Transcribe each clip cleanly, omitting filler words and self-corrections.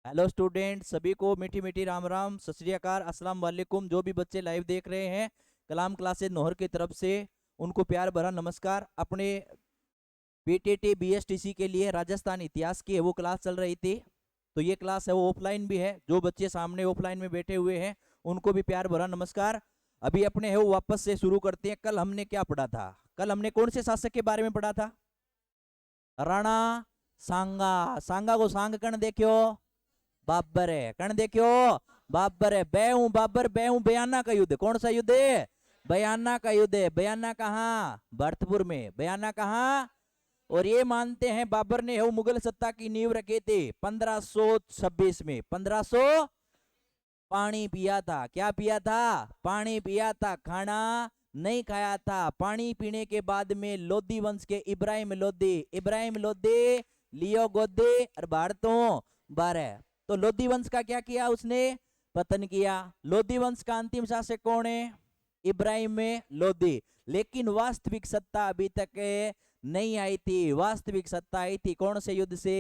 Hello student, सभी को मीठी मीठी राम राम, सत श्री अकाल, अस्सलाम वालेकुम। जो भी बच्चे लाइव देख रहे हैं कलाम क्लासेज नौहर की तरफ से उनको प्यार भरा नमस्कार। अपने बीटीटी बीएसटीसी के लिए राजस्थान इतिहास की वो क्लास चल रही थी। तो ये क्लास है वो ऑफलाइन भी है। जो बच्चे सामने ऑफलाइन में बैठे हुए हैं उनको भी प्यार भरा नमस्कार। अभी अपने है वो वापस से शुरू करते हैं। कल हमने क्या पढ़ा था? कल हमने कौन से शासक के बारे में पढ़ा था? राणा सांगा। सांगा को सांग कण देखियो बाबर है, कण देखियो बाबर है। बेहू बाबर, बेहू बयाना का युद्ध। कौन सा युद्ध है? बयाना का युद्ध है। बयाना कहाँ? भरतपुर में। बयाना कहाँ? और ये मानते हैं बाबर ने वो मुगल सत्ता की नींव रखी थी 1526 में। 1500 पानी पिया था। क्या पिया था? पानी पिया था, खाना नहीं खाया था। पानी पीने के बाद में लोधी वंश के इब्राहिम लोधी लियो गोदी और भारतों 12। तो लोधी वंश का क्या किया उसने? पतन किया। लोधी वंश का अंतिम शासक कौन है? इब्राहिम में लोधी। लेकिन वास्तविक सत्ता अभी तक नहीं आई थी। वास्तविक सत्ता आई थी कौन से युद्ध से?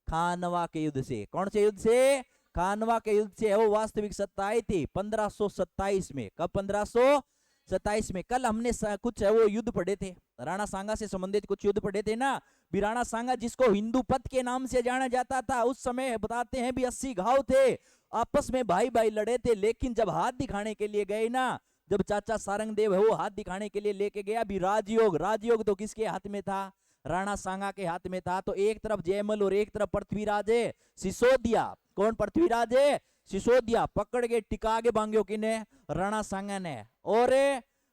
खानवा के युद्ध से। कौन से युद्ध से? खानवा के युद्ध से वो वास्तविक सत्ता आई थी 1527 में। कब? 1527 में। कल हमने कुछ है वो युद्ध पढ़े थे, राणा सांगा से संबंधित कुछ युद्ध पढ़े थे ना। भी राणा सांगा जिसको हिंदू पथ के नाम से जाना जाता था, उस समय बताते हैं भी 80 घाव थे। आपस में भाई भाई लड़े थे। लेकिन जब हाथ दिखाने के लिए गए ना, जब चाचा सारंग देव है वो हाथ दिखाने के लिए लेके गया भी राजयोग। राजयोग तो किसके हाथ में था? राणा सांगा के हाथ में था। तो एक तरफ जयमल और एक तरफ पृथ्वीराज सिसोदिया। कौन पृथ्वीराज? सिसोदिया पकड़ के टिका के बांग्यो किने? राणा सांगा ने। और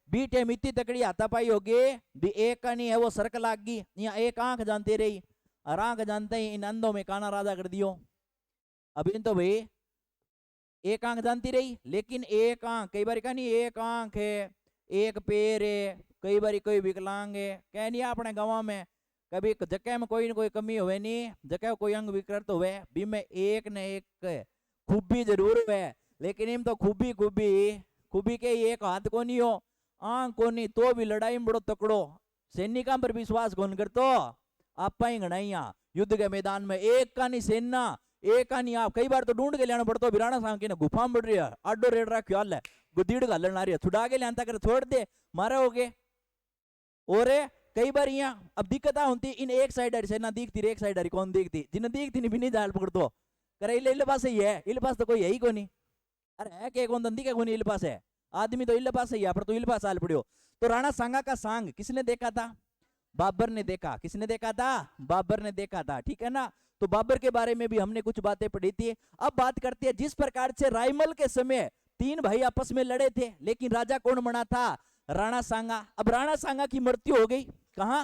बीटे मिट्टी तकड़ी हाथापाई होगी भी। एक का नहीं है वो सरक लाग गई। यहाँ एक आंख जानते रही और आंख जानते ही इन अंधों में काना राजा कर दियो। अभी तो भाई एक आंख जानती रही, लेकिन एक आंख कई बार का नहीं, एक आंख है, एक पैर है, कई बार कोई विकलांग है। कह नहीं अपने गाँव में कभी जगह में कोई न कोई कमी हुए नहीं, जगह कोई अंग विकृत हुए भी में एक न एक खूबी जरूर है। लेकिन इन तो खूबी खूबी खूबी के एक हाथ को नहीं हो, आंख को नहीं, तो भी लड़ाई में बड़ो तकड़ो। सैनिका पर विश्वास कौन करतो? आप ही गणाइया युद्ध के मैदान में एक का नहीं सेना, एक का नहीं आप। कई बार तो ढूंढ के लेना पड़ता बिराना सांग की गुफा में बढ़ रही है, आडो रेड रहा ख्याल है गुदीड़ घालन आ रही है, छुड़ा के लिया कर छोड़ दे मारे हो गए। और कई बार यहाँ अब दिक्कत होती इन एक साइड सेना दिखती एक साइड कौन दिखती? जिन्हें दिखती नहीं भी नहीं जाल पकड़ दो करे इले पास ही है। इले पास तो कोई है ही कोनी। अरे है के कौन दंदी के कोनी इले पास है आदमी तो इले पास ही है, पर तो इले पास आल पड़ियो। तो राणा सांगा का सांग किसने देखा था? बाबर ने देखा। किसने देखा था? बाबर ने देखा था। ठीक है ना। तो बाबर के बारे में भी हमने कुछ बातें पढ़ी थी। अब बात करते हैं जिस प्रकार से रायमल के समय तीन भाई आपस में लड़े थे, लेकिन राजा कौन बना था? राणा सांगा। अब राणा सांगा की मृत्यु हो गई कहां?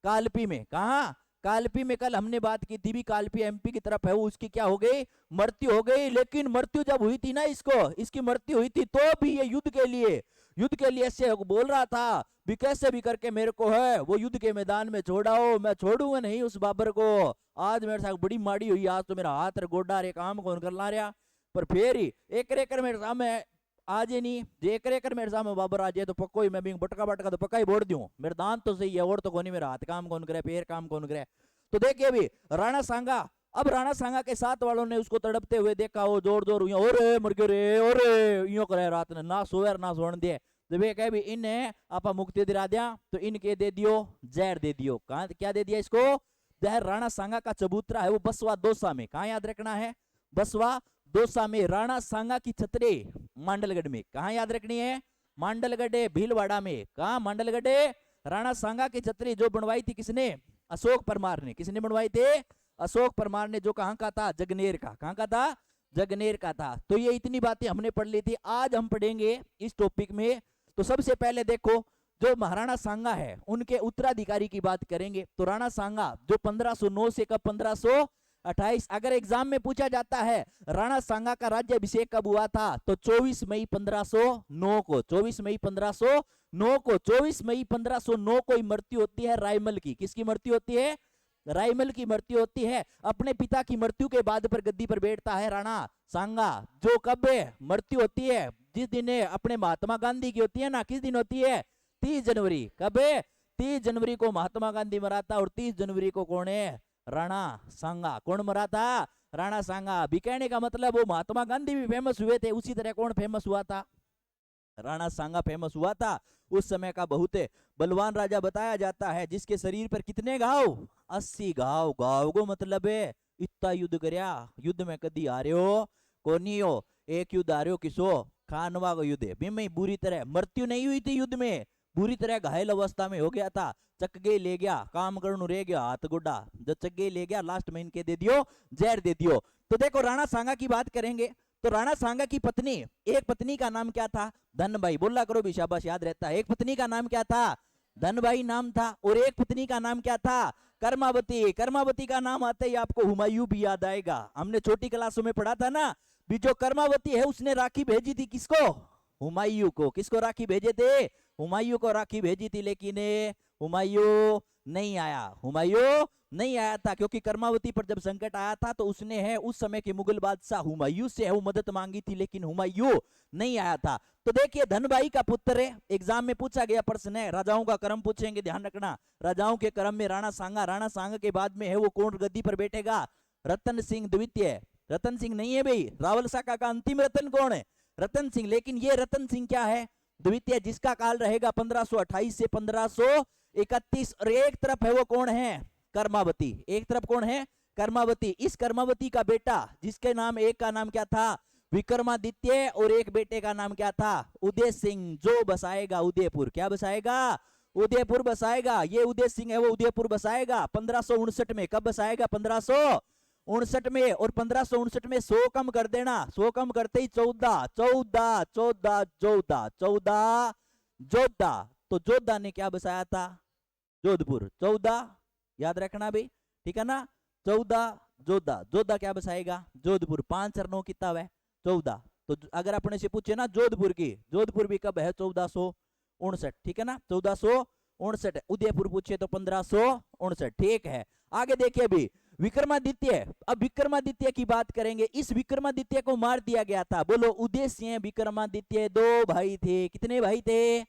कालपी में। कहा? कालपी में। कल हमने बात की थी भी कालपी एमपी की तरफ है, उसकी क्या हो गई? मृत्यु हो गई। लेकिन मृत्यु जब हुई थी ना, इसकी मृत्यु हुई थी तो भी ये युद्ध के लिए ऐसे बोल रहा था भी कैसे भी करके मेरे को है वो युद्ध के मैदान में छोड़ाओ, मैं छोड़ूंगा नहीं उस बाबर को। आज मेरे साथ बड़ी माड़ी हुई, आज तो मेरा हाथ गोडा रे काम कौन कर ला रहा। पर फिर ही एक मेरे सामने आज ही नहीं, जे एक मेरे सामने बाबर आ जाए तो पक्को ही मैं भी बटका बटका तो पक्का ही बोल दूं। मेरे दांत तो सही है और तो कौन, मेरा हाथ काम कौन करे, पैर काम कौन करे। तो देखिए अभी राणा सांगा। अब राणा सांगा के साथ वालों ने उसको तड़पते हुए देखा, वो जोर जोर और मर गयो रे, और यूं करे रात ने ना सोए ना सोने दे। जब ये कहे भी इन्हें आपा मुक्ति दिला दिया तो इनके दे दियो जहर दे दियो। कहा क्या दे दिया इसको? जहर। राणा सांगा का चबूतरा है वो बसवा दोसा में। कहा याद रखना है? बसवा दोसा में। राणा सांगा की छतरे मांडलगढ़ में। कहा याद रखनी है? मांडलगढ़ भीलवाड़ा में। कहा? मांडलगढ़। राणा सांगा की छतरी जो बनवाई थी किसने? अशोक परमार ने। किसने बनवाई थी? अशोक परमार ने। जो कहां का था? जगनेर का। कहां का था? जगनेर का था। तो ये इतनी बातें हमने पढ़ ली थी। आज हम पढ़ेंगे इस टॉपिक में। तो सबसे पहले देखो जो महाराणा सांगा है उनके उत्तराधिकारी की बात करेंगे। तो राणा सांगा जो 1509 से कब 1528, अगर एग्जाम में पूछा जाता है राणा सांगा का राज्याभिषेक कब हुआ था, तो 24 मई 1509 को। 24 मई 1509 को। 24 मई 1509 को ही मृत्यु होती है रायमल की। किसकी मृत्यु होती है? रायमल की मृत्यु होती है। अपने पिता की मृत्यु के बाद पर गद्दी पर बैठता है राणा सांगा। जो कब मृत्यु होती है? जिस दिन अपने महात्मा गांधी की होती है ना, किस दिन होती है? 30 जनवरी। कब? 30 जनवरी को महात्मा गांधी मरा था। और 30 जनवरी को कौन है? राणा सांगा। कौन मरा था? राणा सांगा। भी कहने का मतलब वो महात्मा गांधी भी फेमस हुए थे, उसी तरह कौन फेमस हुआ था? राणा सांगा फेमस हुआ था। उस समय का बहुत बलवान राजा बताया जाता है, जिसके शरीर पर कितने घाव? 80 घाव। घाव को मतलब है इतना युद्ध करया, युद्ध में कदी हारे हो कोनी हो। एक युद्ध हारे हो किसो? खानवा का युद्ध है। बुरी तरह मृत्यु नहीं हुई थी युद्ध में, बुरी तरह घायल अवस्था में हो गया था। चक्के ले गया, काम करनु रह गया, हाथ गोडा जो चक्के ले गया, लास्ट में इनके दे दियो जहर दे दियो। तो देखो राणा सांगा की बात करेंगे तो राणा सांगा की पत्नी, एक पत्नी का नाम क्या था? धनबाई। बोला करो भी, शाबाश, याद रहता है। एक पत्नी का नाम क्या था? धनबाई नाम था। और एक पत्नी का नाम क्या था? कर्मावती। कर्मावती का नाम आते ही आपको हुमायूं भी याद आएगा, हमने छोटी क्लासों में पढ़ा था ना। भी जो कर्मावती है उसने राखी भेजी थी किसको? हुमायूं को। किसको राखी भेजे थे? हुमायूं को राखी भेजी थी, लेकिन हुमायूं नहीं आया। हुमायूं नहीं आया था क्योंकि कर्मावती पर जब संकट आया था तो उसने है उस समय के मुगल बादशाह हुमायूं से है वो मदद मांगी थी, लेकिन हुमायूं नहीं आया था। तो देखिए धनबाई का पुत्र है, एग्जाम में पूछा गया प्रश्न है, राजाओं का क्रम पूछेंगे, ध्यान रखना। राजाओं के क्रम में राणा सांगा, राणा सांगा के बाद में है वो कौन गद्दी पर बैठेगा? रतन सिंह द्वितीय। रतन सिंह नहीं है भाई, रावल शाखा का अंतिम रतन कौन है? रतन सिंह। लेकिन ये रतन सिंह क्या है? द्वितीय, जिसका काल रहेगा 1528 से 1531। और एक तरफ है वो कौन है? कर्मावती। एक तरफ कौन है? कर्मावती। इस कर्मावती का बेटा, जिसके नाम, एक का नाम क्या था? विक्रमादित्य, और एक बेटे का नाम क्या था? उदय सिंह, जो बसाएगा उदयपुर। क्या बसाएगा? उदयपुर बसाएगा। ये उदय सिंह है वो उदयपुर बसाएगा 1559 में। कब बसाएगा? 1559 में। और 1559 में 100 कम कर देना, 100 कम करते ही 14 14 14 14 14 जोधा। तो जोधा ने क्या बसाया था? जोधपुर। 14 याद रखना भाई, ठीक है ना? 14 जोधा। जोधा क्या बसाएगा? जोधपुर। 5 चरणों की किताब है 14। तो अगर अपने से पूछे ना जोधपुर की, जोधपुर भी कब है? 1459, ठीक है ना? 1459। उदयपुर पूछे तो 1559, ठीक है। आगे देखिए अभी विक्रमादित्य। अब विक्रमादित्य की बात करेंगे। इस विक्रमादित्य को मार दिया गया था। बोलो, उदय सिंह विक्रमादित्य 2 भाई थे। कितने भाई थे?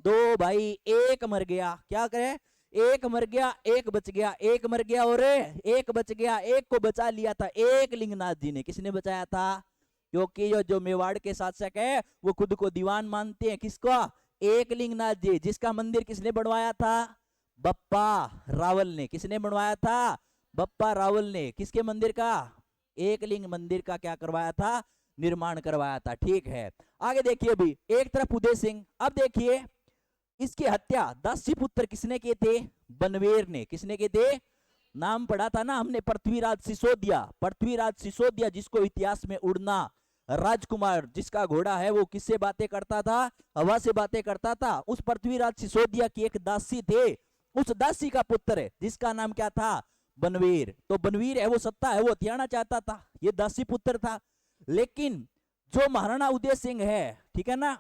2 भाई। एक मर गया। क्या करे? एक मर गया, एक बच गया। एक मर गया और एक बच गया। एक को बचा लिया था एक लिंगनाथ जी ने। किसने बचाया था? क्योंकि जो मेवाड़ के शासक है वो खुद को दीवान मानते हैं। किसको? एक लिंगनाथ जी, जिसका मंदिर किसने बनवाया था? बप्पा रावल ने। किसने बनवाया था? बप्पा रावल ने। किसके मंदिर का? एकलिंग मंदिर का क्या करवाया था? निर्माण करवाया था, ठीक है। आगे देखिए अभी, एक तरफ उदय सिंह। अब देखिए इसकी हत्या दासी पुत्र किसने किए थे? बनवेर ने। किसने किए थे? नाम पढ़ा था ना हमने, पृथ्वीराज सिसोदिया। पृथ्वीराज सिसोदिया, जिसको इतिहास में उड़ना राजकुमार, जिसका घोड़ा है वो किससे बातें करता था? हवा से बातें करता था। उस पृथ्वीराज सिसोदिया की एक दासी थे, उस दासी का पुत्र है जिसका नाम क्या था? बनवीर। तो बनवीर है वो सत्ता है वो हथियाना चाहता था, ये दासी पुत्र था। लेकिन जो महाराणा उदय सिंह है, ठीक है ना,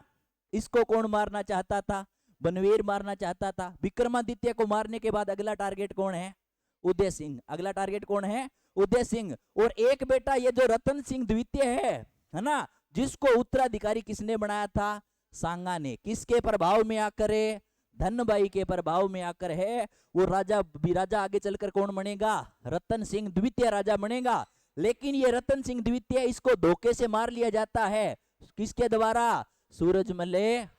इसको कौन मारना चाहता था? बनवीर मारना चाहता था। विक्रमादित्य को मारने के बाद अगला टारगेट कौन है? उदय सिंह। अगला टारगेट कौन है? उदय सिंह। और एक बेटा ये जो रतन सिंह द्वितीय है ना, जिसको उत्तराधिकारी किसने बनाया था? सांगा ने। किसके प्रभाव में आकर? धनबाई के प्रभाव में आकर है वो राजा। राजा आगे चलकर कौन बनेगा? रतन सिंह द्वितीय राजा बनेगा। लेकिन ये रतन सिंह द्वितीय, इसको धोखे से मार लिया जाता है। किसके द्वारा? सूरजमल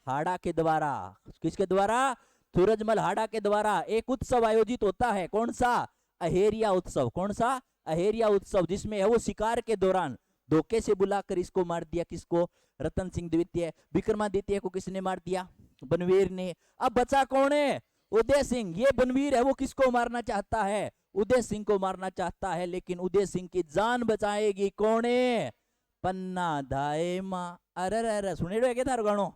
हाड़ा के द्वारा। किसके द्वारा? सूरजमल हाड़ा के द्वारा। एक उत्सव आयोजित होता है, कौन सा? अहेरिया उत्सव। कौन सा? अहेरिया उत्सव, जिसमें है वो शिकार के दौरान धोखे से बुलाकर इसको मार दिया। किसको? रतन सिंह द्वितीय। विक्रमादित्य को किसने मार दिया? बनवीर ने। अब बचा कौन है? उदय सिंह। ये बनवीर है वो किसको मारना चाहता है? उदय सिंह को मारना चाहता है। लेकिन उदय सिंह की जान बचाएगी कौन है? पन्ना धाए मां। अरे सुने रहे क्या थारो गानो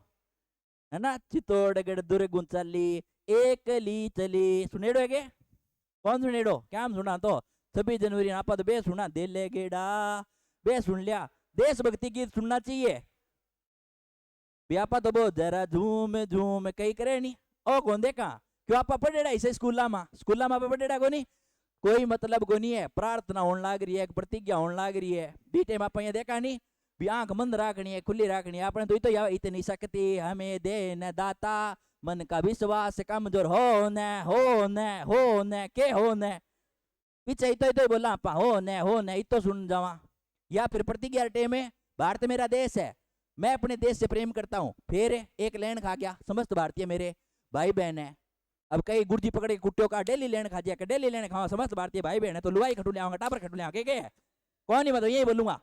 है ना? चित्तौड़गढ़ दुर्ग गुंचाली एकली चली। सुने रहे के? कौन सुने रहो? क्या हम सुना तो 26 जनवरी आप तो बे सुना दे ले गेड़ा, बे सुन लिया। देशभक्ति गीत सुनना चाहिए। व्यापा तो बहुत जरा झूम झूम कई करे नहीं। ओ कौन देखा? क्यों आप पढ़ेड़ा इसे स्कूला में पढ़ेड़ा को नहीं? कोई मतलब को नहीं है। प्रार्थना होने लाग रही है, प्रतिज्ञा होने लाग रही है। बीटे में आप देखा नहीं? भी आंख बंद रखनी है, खुली रखनी है। आपने तो या इतनी शक्ति हमें दे न दाता, मन का विश्वास कमजोर हो न के हो न। पीछे इतो बोला आपा हो न इतो सुन जावा। या फिर प्रतिज्ञा टे में भारत मेरा देश है, मैं अपने देश से प्रेम करता हूं, फिर एक लेन खा गया, समस्त भारतीय मेरे भाई बहन है। अब कई गुर्जी पकड़े कुट्टियों का डेली लेन खा जाए, डेली लेन खाओ, समस्त भारतीय भाई बहन है, तो लुआई खटू ले आऊंगा, टापर खटू ले आऊंगा, क्या है कौन नहीं, मतलब यही बोलूंगा।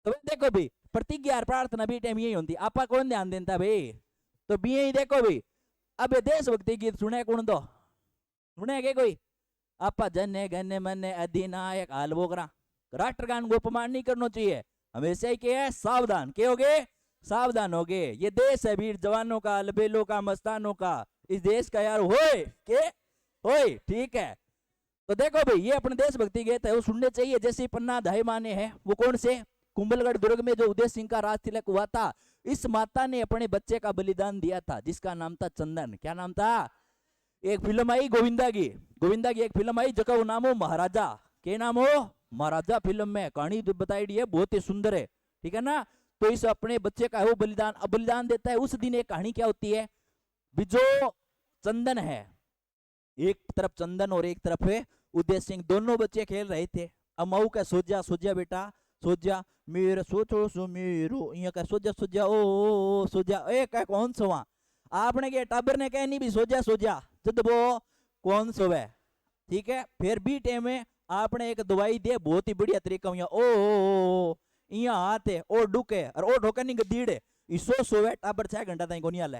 तो देखो भाई प्रतिज्ञा और प्रार्थना भी टाइम यही होती, आपा कौन ध्यान देता भाई, तो भी यही देखो भाई। अब देशभक्ति गीत सुने कौन दो सुने के कोई, आपा जन गण मन अधिनायक हाल बोकरा, राष्ट्रगान को अपमान नहीं करना चाहिए, हमेशा ही क्या है सावधान, क्या हो गए सावधान हो गए, ये देश है वीर जवानों का, अलबेलों का, मस्तानों का, इस देश का यार होए के होए, ठीक है। तो देखो भाई ये अपने देशभक्ति गीत है, वो सुनने चाहिए। जैसे पन्ना धाई माने हैं, वो कौन से कुंभलगढ़ दुर्ग में जो उदय सिंह का राज तिलक हुआ था, इस माता ने अपने बच्चे का बलिदान दिया था, जिसका नाम था चंदन। क्या नाम था, एक फिल्म आई गोविंदा की एक फिल्म आई जका नाम हो महाराजा, के नाम हो महाराजा, फिल्म में कहानी बताई है, बहुत ही सुंदर है, ठीक है ना। तो इस अपने बच्चे का वो बलिदान देता है। उस दिन एक कहानी क्या होती है, जो चंदन है, एक तरफ चंदन और एक तरफ है उदय सिंह, दोनों बच्चे खेल रहे थे। अब मऊ का सोजा सोजा बेटा सोजा मेरे सोचो सो मेरो, यहाँ का सोजा सोजा ओ सोजा, ए कह कौन सोवा, आपने के टाबर ने कह नहीं भी सोजा सोजा जद वो कौन सोवे, ठीक है। फिर भी टाइम में आपने एक दवाई दे बहुत ही बढ़िया तरीका हुआ, ओ यहाँ हाथ है और डुके और ओ ढोके नहीं गदीड़े, इसो सोवे टाबर 6 घंटा तक कोनी हले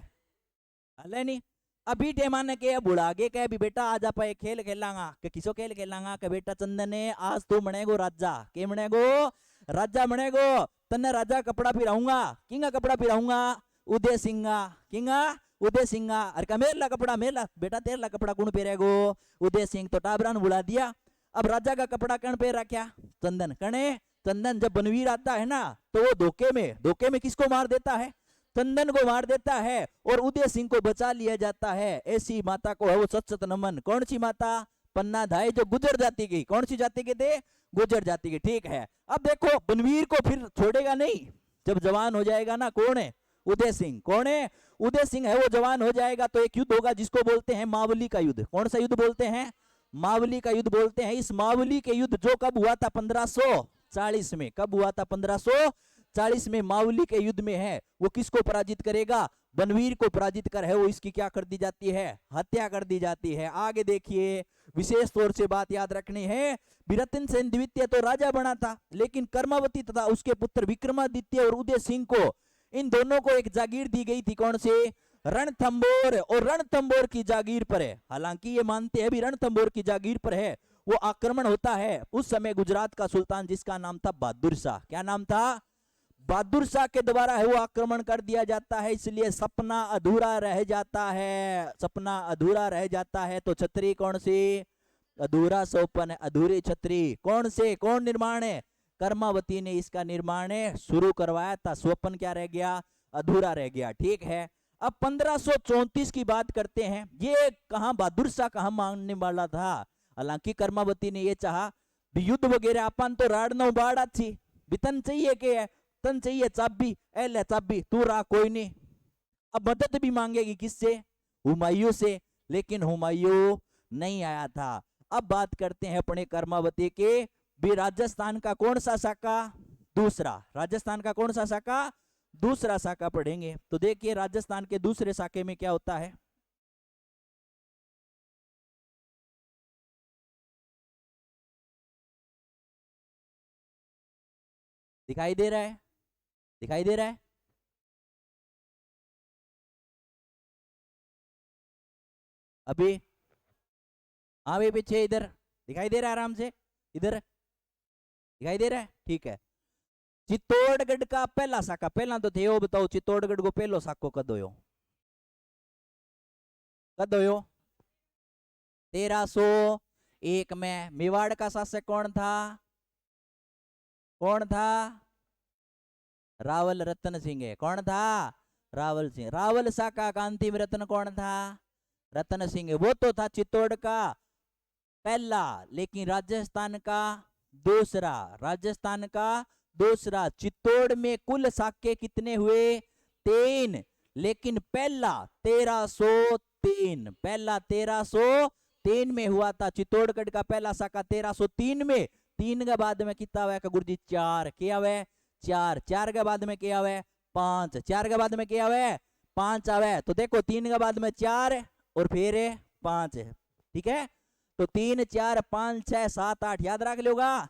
हले नहीं। अभी टेमान ने के बुढ़ा के कह भी बेटा आज आप एक खेल खेलांगा, के किसो खेल खेलांगा, के बेटा चंदन ने आज तू बनेगो राजा, के बनेगो राजा बनेगो, तन्ने राजा कपड़ा फिराऊंगा, किंगा कपड़ा फिराऊंगा उदय सिंगा, किंगा उदय सिंगा, अरे का मेरला कपड़ा मेरला बेटा तेरला कपड़ा कौन पहरेगो उदय सिंह। तो टाबरान बुला दिया। अब राजा का कपड़ा कौन पहन रखा, चंदन कने। चंदन जब बनवीर आता है ना तो वो धोखे में किसको मार देता है, चंदन को मार देता है और उदय सिंह को बचा लिया जाता है। ऐसी माता को है वो सत नमन। कौन सी माता, पन्ना धाई, जो गुजर जाती गई, कौन सी जाति के थे, गुजर जाती गई, ठीक है। अब देखो बनवीर को फिर छोड़ेगा नहीं, जब जवान हो जाएगा ना, कौन है उदय सिंह, कौन है उदय सिंह है, वो जवान हो जाएगा तो एक युद्ध होगा जिसको बोलते हैं मावली का युद्ध। कौन सा युद्ध बोलते हैं, मावली का युद्ध बोलते हैं। इस मावली के युद्ध जो कब हुआ था 1540 में, कब हुआ था 1540 में मावली के युद्ध में है, वो किसको पराजित करेगा, बनवीर को पराजित कर है वो इसकी क्या कर दी जाती है, हत्या कर दी जाती है। आगे देखिए विशेष तौर से बात याद रखनी है, बिरतिन सेन द्वितीय तो राजा बना था, लेकिन कर्मावती तथा उसके पुत्र विक्रमादित्य और उदय सिंह को, इन दोनों को एक जागीर दी गई थी, कौन से, रणथंबोर, और रणथंबोर की जागीर पर है, हालांकि ये मानते हैं भी रणथंबोर की जागीर पर है वो आक्रमण होता है। उस समय गुजरात का सुल्तान जिसका नाम था बहादुर शाह, क्या नाम था, बहादुर शाह के द्वारा है वो आक्रमण कर दिया जाता है, इसलिए सपना अधूरा रह जाता है, सपना अधूरा रह जाता है। तो छतरी कौन सी, अधूरा सोपन, अधूरी छतरी, कौन से, कौन निर्माण है, कर्मावती ने इसका निर्माण शुरू करवाया था, स्वप्न क्या रह गया, अधूरा रह गया, ठीक है। अब 1534 की बात करते हैं, ये कहां बहादुर शाह कहां मांगने वाला था, हालांकि कर्मावती ने ये चाहा युद्ध वगैरह अपन तो राड़ना बाड़ा थी, बितन चाहिए के तन चाहिए चाबी, ए ले चाबी तू रहा कोई नहीं। अब मदद भी मांगेगी किससे, हुमायूं से, लेकिन हुमायूं नहीं आया था। अब बात करते हैं अपने कर्मावती के भी, राजस्थान का कौन सा शाखा, दूसरा, राजस्थान का कौन सा शाखा, दूसरा शाखा पढ़ेंगे। तो देखिए राजस्थान के दूसरे शाखे में क्या होता है, दिखाई दे रहा है, दिखाई दे रहा है, अभी हाँ भाई पीछे इधर दिखाई दे रहा है, आराम से इधर दिखाई दे रहा है, ठीक है। चित्तौड़गढ़ का पहला शाखा, पहला तो थे वो बताओ, चित्तौड़गढ़ को पहलो शाखो कद होयो, कद होयो 1301 में। मेवाड़ का शासक कौन था, कौन था, रावल रतन सिंह है, कौन था, रावल सिंह। रावल शाखा का अंतिम रत्न कौन था, रतन सिंह, वो तो था चित्तौड़ का पहला, लेकिन राजस्थान का दूसरा, राजस्थान का दूसरा। चित्तौड़ में कुल शाखे कितने हुए, 3, लेकिन पहला 1303, पहला 1303 1303 में हुआ था चित्तौड़गढ़ का पहला साका 1303 में। 3 के बाद में कितना हुआ का गुरुजी 4 क्या हुआ 4, 4 के बाद में क्या हुआ 5, 4 के बाद में क्या हुआ 5 आवे। तो देखो 3 के बाद में 4 और फिर 5 है, ठीक है। तो 3 4 5 6 7 8 याद रख लोगा।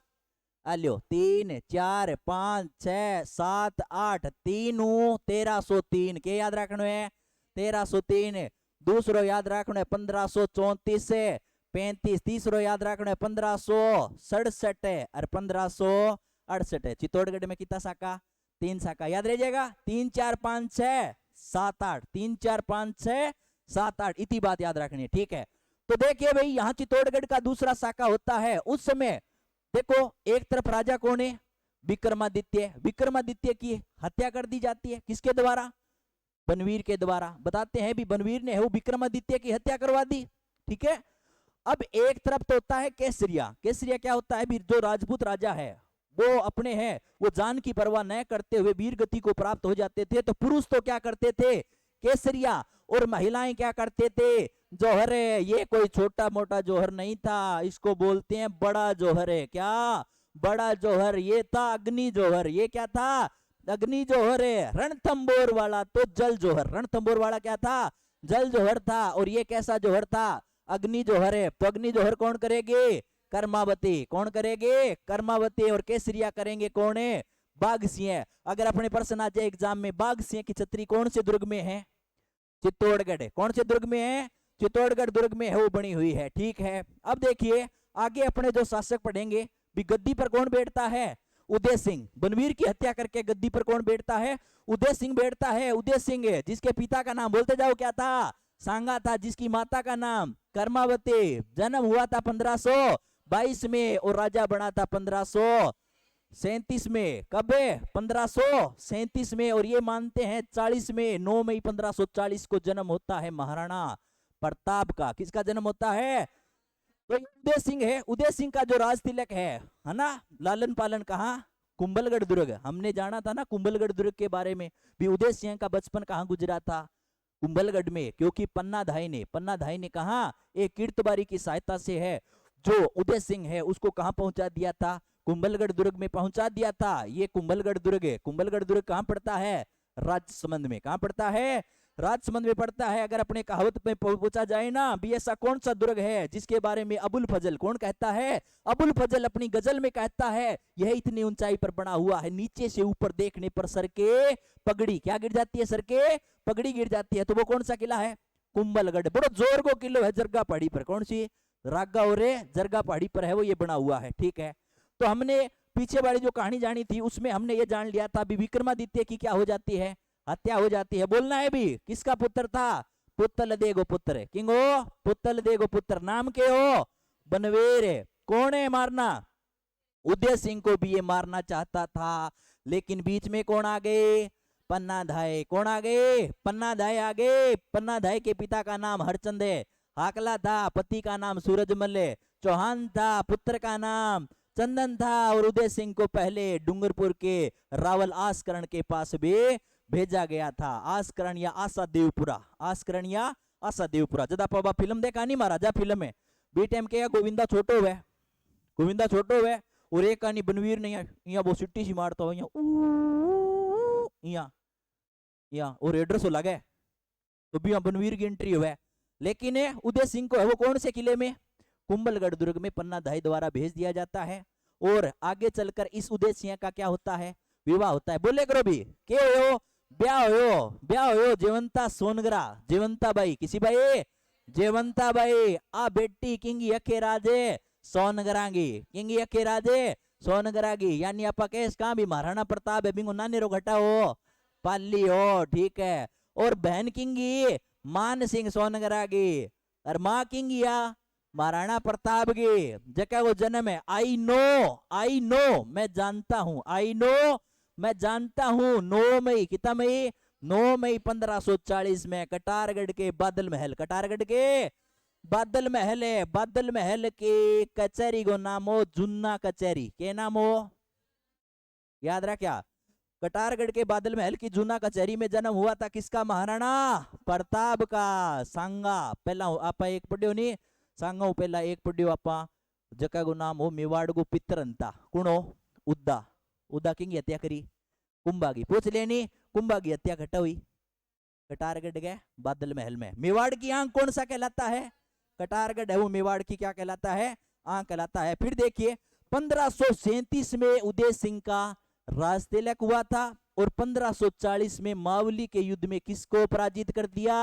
अलो 3 4 5 6 7 8 3 1303 के याद रखना है 1303। दूसरो याद रखना है 1534 से 35। तीसरो याद रखना है 1567 और 1568। चित्तौड़गढ़ में कितना साका 3 साका याद रह जाएगा 3 4 5 6 7 8 3 4 5 6 7 8 इतनी बात याद रखनी है, ठीक है। तो देखिए भाई यहाँ चित्तौड़गढ़ का दूसरा साका होता है। उस समय देखो एक तरफ राजा कौन है विक्रमादित्य। विक्रमादित्य की हत्या कर दी जाती है किसके द्वारा बनवीर के द्वारा। बताते हैं भी बनवीर ने वो विक्रमादित्य की हत्या करवा दी, ठीक है। अब एक तरफ तो होता है केसरिया। केसरिया क्या होता है भी जो राजपूत राजा है वो अपने हैं वो जान की परवाह न करते हुए वीर गति को प्राप्त हो जाते थे। तो पुरुष तो क्या करते थे केसरिया और महिलाएं क्या करते थे जौहर। ये कोई छोटा मोटा जौहर नहीं था, इसको बोलते हैं बड़ा जौहर है। क्या बड़ा जौहर ये था अग्नि जौहर। ये क्या था अग्नि जौहर है। रणथंबोर वाला तो जल जौहर। रणथंबोर वाला क्या था जल जौहर था और ये कैसा जौहर था अग्नि जौहर है। तो अग्नि जौहर कौन करेगे कर्मावती। कौन करेगे कर्मावती। और केसरिया करेंगे कौन है बाघ सिंह। अगर अपने प्रश्न आ जाए एग्जाम में बाघ सिंह की छतरी कौन से दुर्ग में है चित्तौड़गढ़। कौन से दुर्ग में है चित्तौड़गढ़ दुर्ग में है वो बनी हुई है, ठीक है। अब देखिए आगे अपने जो शासक पढ़ेंगे भी गद्दी पर कौन बैठता है उदय सिंह। बनवीर की हत्या करके गद्दी पर कौन बैठता है उदय सिंह बैठता है। उदय सिंह जिसके पिता का नाम बोलते जाओ क्या था सांगा था। जिसकी माता का नाम कर्मावती। जन्म हुआ था 1522 में और राजा बना था 1537 में। कब 1537 में। और ये मानते हैं 40 में 9 मई 1540 को जन्म होता है महाराणा प्रताप का। किसका जन्म होता है तो उदय सिंह है। उदय सिंह का जो राज तिलक है ना लालन पालन कहाँ कुंभलगढ़ दुर्ग। हमने जाना था ना कुंभलगढ़ दुर्ग के बारे में भी। उदय सिंह का बचपन कहाँ गुजरा था कुंभलगढ़ में, क्योंकि पन्ना धाई ने कहा एक कीर्तबारी की सहायता से है जो उदय सिंह है उसको कहाँ पहुंचा दिया था कुंभलगढ़ दुर्ग में पहुंचा दिया था। ये कुंभलगढ़ दुर्ग है। कुंभलगढ़ दुर्ग कहाँ पड़ता है राजसमंद में। कहाँ पड़ता है राजसमंद में पड़ता है। अगर अपने कहावत में पूछा जाए ना भी ऐसा कौन सा दुर्ग है जिसके बारे में अबुल फजल कौन कहता है अबुल फजल अपनी गजल में कहता है यह इतनी ऊंचाई पर बना हुआ है नीचे से ऊपर देखने पर सर के पगड़ी क्या गिर जाती है सर के पगड़ी गिर जाती है। तो वो कौन सा किला है कुंभलगढ़। बड़ो जोर को किलो है जरगा पहाड़ी पर। कौन सी रागा और जरगा पहाड़ी पर है वो ये बना हुआ है, ठीक है। तो हमने पीछे वाली जो कहानी जानी थी उसमें हमने ये जान लिया था भी विक्रमादित्य की क्या हो जाती है हत्या हो जाती है। बोलना है भी किसका पुत्र था पुत्तल देगो पुत्र किंगो पुत्तल देगो पुत्र। नाम के हो बनवेर। कौन है मारना उदय सिंह को भी ये मारना चाहता था लेकिन बीच में कौन आ गए पन्ना धाय। कौन आ गए पन्ना धाय आ गए। पन्ना धाय के पिता का नाम हरचंद हाकला था। पति का नाम सूरजमल चौहान था। पुत्र का नाम चंदन था। और उदय सिंह को पहले डूंगरपुर के रावल आस्करण के पास भी भेजा गया था। आस्करण या आशा देवपुरा। आस्करण या आशा देवपुरा। जदा पाबा फिल्म देखा नहीं महाराजा फिल्म में बी टाइम के गोविंदा छोटो है गोविंदा छोटो है और एक कहानी बनवीर नहीं यहाँ वो सिट्टी सी मारता हो यहाँ और एड्रेस हो लगे तो भी यहाँ बनवीर की एंट्री हुआ है। लेकिन उदय सिंह को है वो कौन से किले में कुंभलगढ़ दुर्ग में पन्ना धाई द्वारा भेज दिया जाता है। और आगे चलकर इस उदय सिंह का क्या होता है विवाह होता है। बोले करो भी के हो ब्याह हो जयवंता सोनगरा जयवंता बाई किसी बाई जयवंता बाई आ बेटी किंगी अखे राजे सोनगरांगी किंगी अखे राजे सोनगरागी। यानी आपा केस कहाँ भी महाराणा प्रताप है बिंगो नानी रो घटा हो पाली हो, ठीक है। और बहन किंगी मान सिंह सोनगरागी और माँ किंगिया महाराणा प्रताप की जगह वो जन्म है। आई नो मैं जानता हूं आई नो मैं जानता हूं 9 मई कितना मई 9 मई 1540 में कटारगढ़ के बादल महल। कटारगढ़ के बादल महल है। बादल महल के कचहरी को नाम हो जुन्ना कचहरी। के नाम हो याद रहा क्या कटारगढ़ के बादल महल की जूना कचहरी में जन्म हुआ था किसका महाराणा प्रताप का। सांगा पहला आप एक पढ़ियो नहीं सांगा पहला एक पढ़ियो आपा जका को नाम हो मेवाड़ को पितरंता कौन हो उद्दा उद्दा की हत्या करी कुंभा की पूछ लेनी कुंभा की हत्या घटा हुई कटारगढ़ गए बादल महल में मेवाड़ की आंख कौन सा कहलाता है कटारगढ़ है वो मेवाड़ की क्या कहलाता है आंख कहलाता है। फिर देखिए 1537 में उदय सिंह का राज तिलक हुआ था और 1540 में मावली के युद्ध में किसको पराजित कर दिया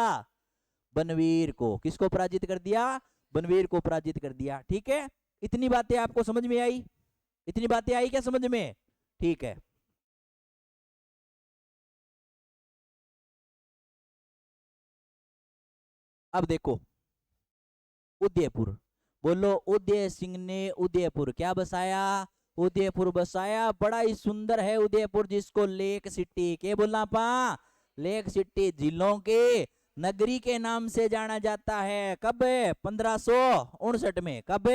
बनवीर को किसको पराजित कर दिया बनवीर को पराजित कर दिया। ठीक है इतनी बातें आपको समझ में आई इतनी बातें आई क्या समझ में ठीक है। अब देखो उदयपुर बोलो उदय सिंह ने उदयपुर क्या बसाया उदयपुर बसाया बड़ा ही सुंदर है उदयपुर जिसको लेक सिटी के बोलना पा लेक सिटी जिलों के नगरी के नाम से जाना जाता है। कब 1559 में कब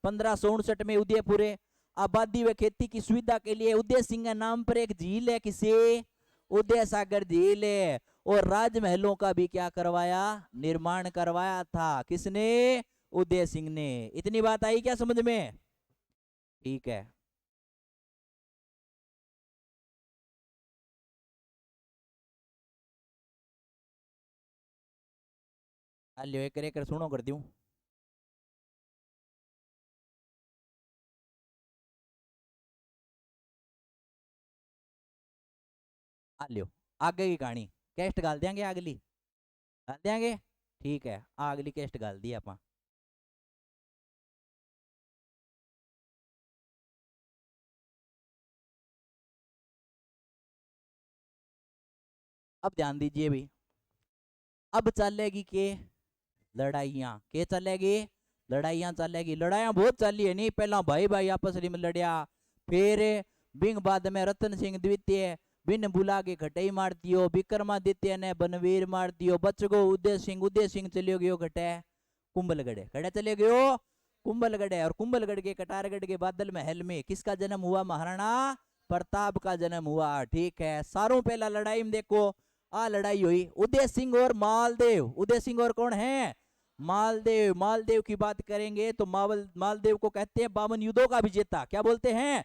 1559 में उदयपुर आबादी व खेती की सुविधा के लिए उदय सिंह नाम पर एक झील है किसे उदय सागर झील है और राजमहलों का भी क्या करवाया निर्माण करवाया था किसने उदय सिंह ने। इतनी बात आई क्या समझ में ठीक है। लियो एक सुनो कर दूं लियो आगे की कहानी कैस्ट गाल देंगे अगली गाल देंगे ठीक है अगली कैस्ट गाल दी आप अब ध्यान दीजिए भी अब चलेगी के लड़ाइयां के चलेगी लड़ाइयां चलेगी लड़ाइयां बहुत चली है नहीं पहला भाई भाई आपस में लड़िया फिर बिंग बाद में रतन सिंह द्वितीय बिन बुला के घटाई मार दियो विक्रमादित्य ने बनवीर मार दियो बच गो उदय सिंह चलियो गयो घटे कुंभलगढ़ घड़े चले गयो कुंभलगढ़ और कुंभलगढ़ के कटारगढ़ के बादल महल में किसका जन्म हुआ महाराणा प्रताप का जन्म हुआ। ठीक है सारों पहला लड़ाई में देखो आ लड़ाई हुई उदय सिंह और मालदेव उदय सिंह और कौन है मालदेव मालदेव की बात करेंगे तो मालदेव को कहते हैं 52 युद्धों का विजेता क्या बोलते हैं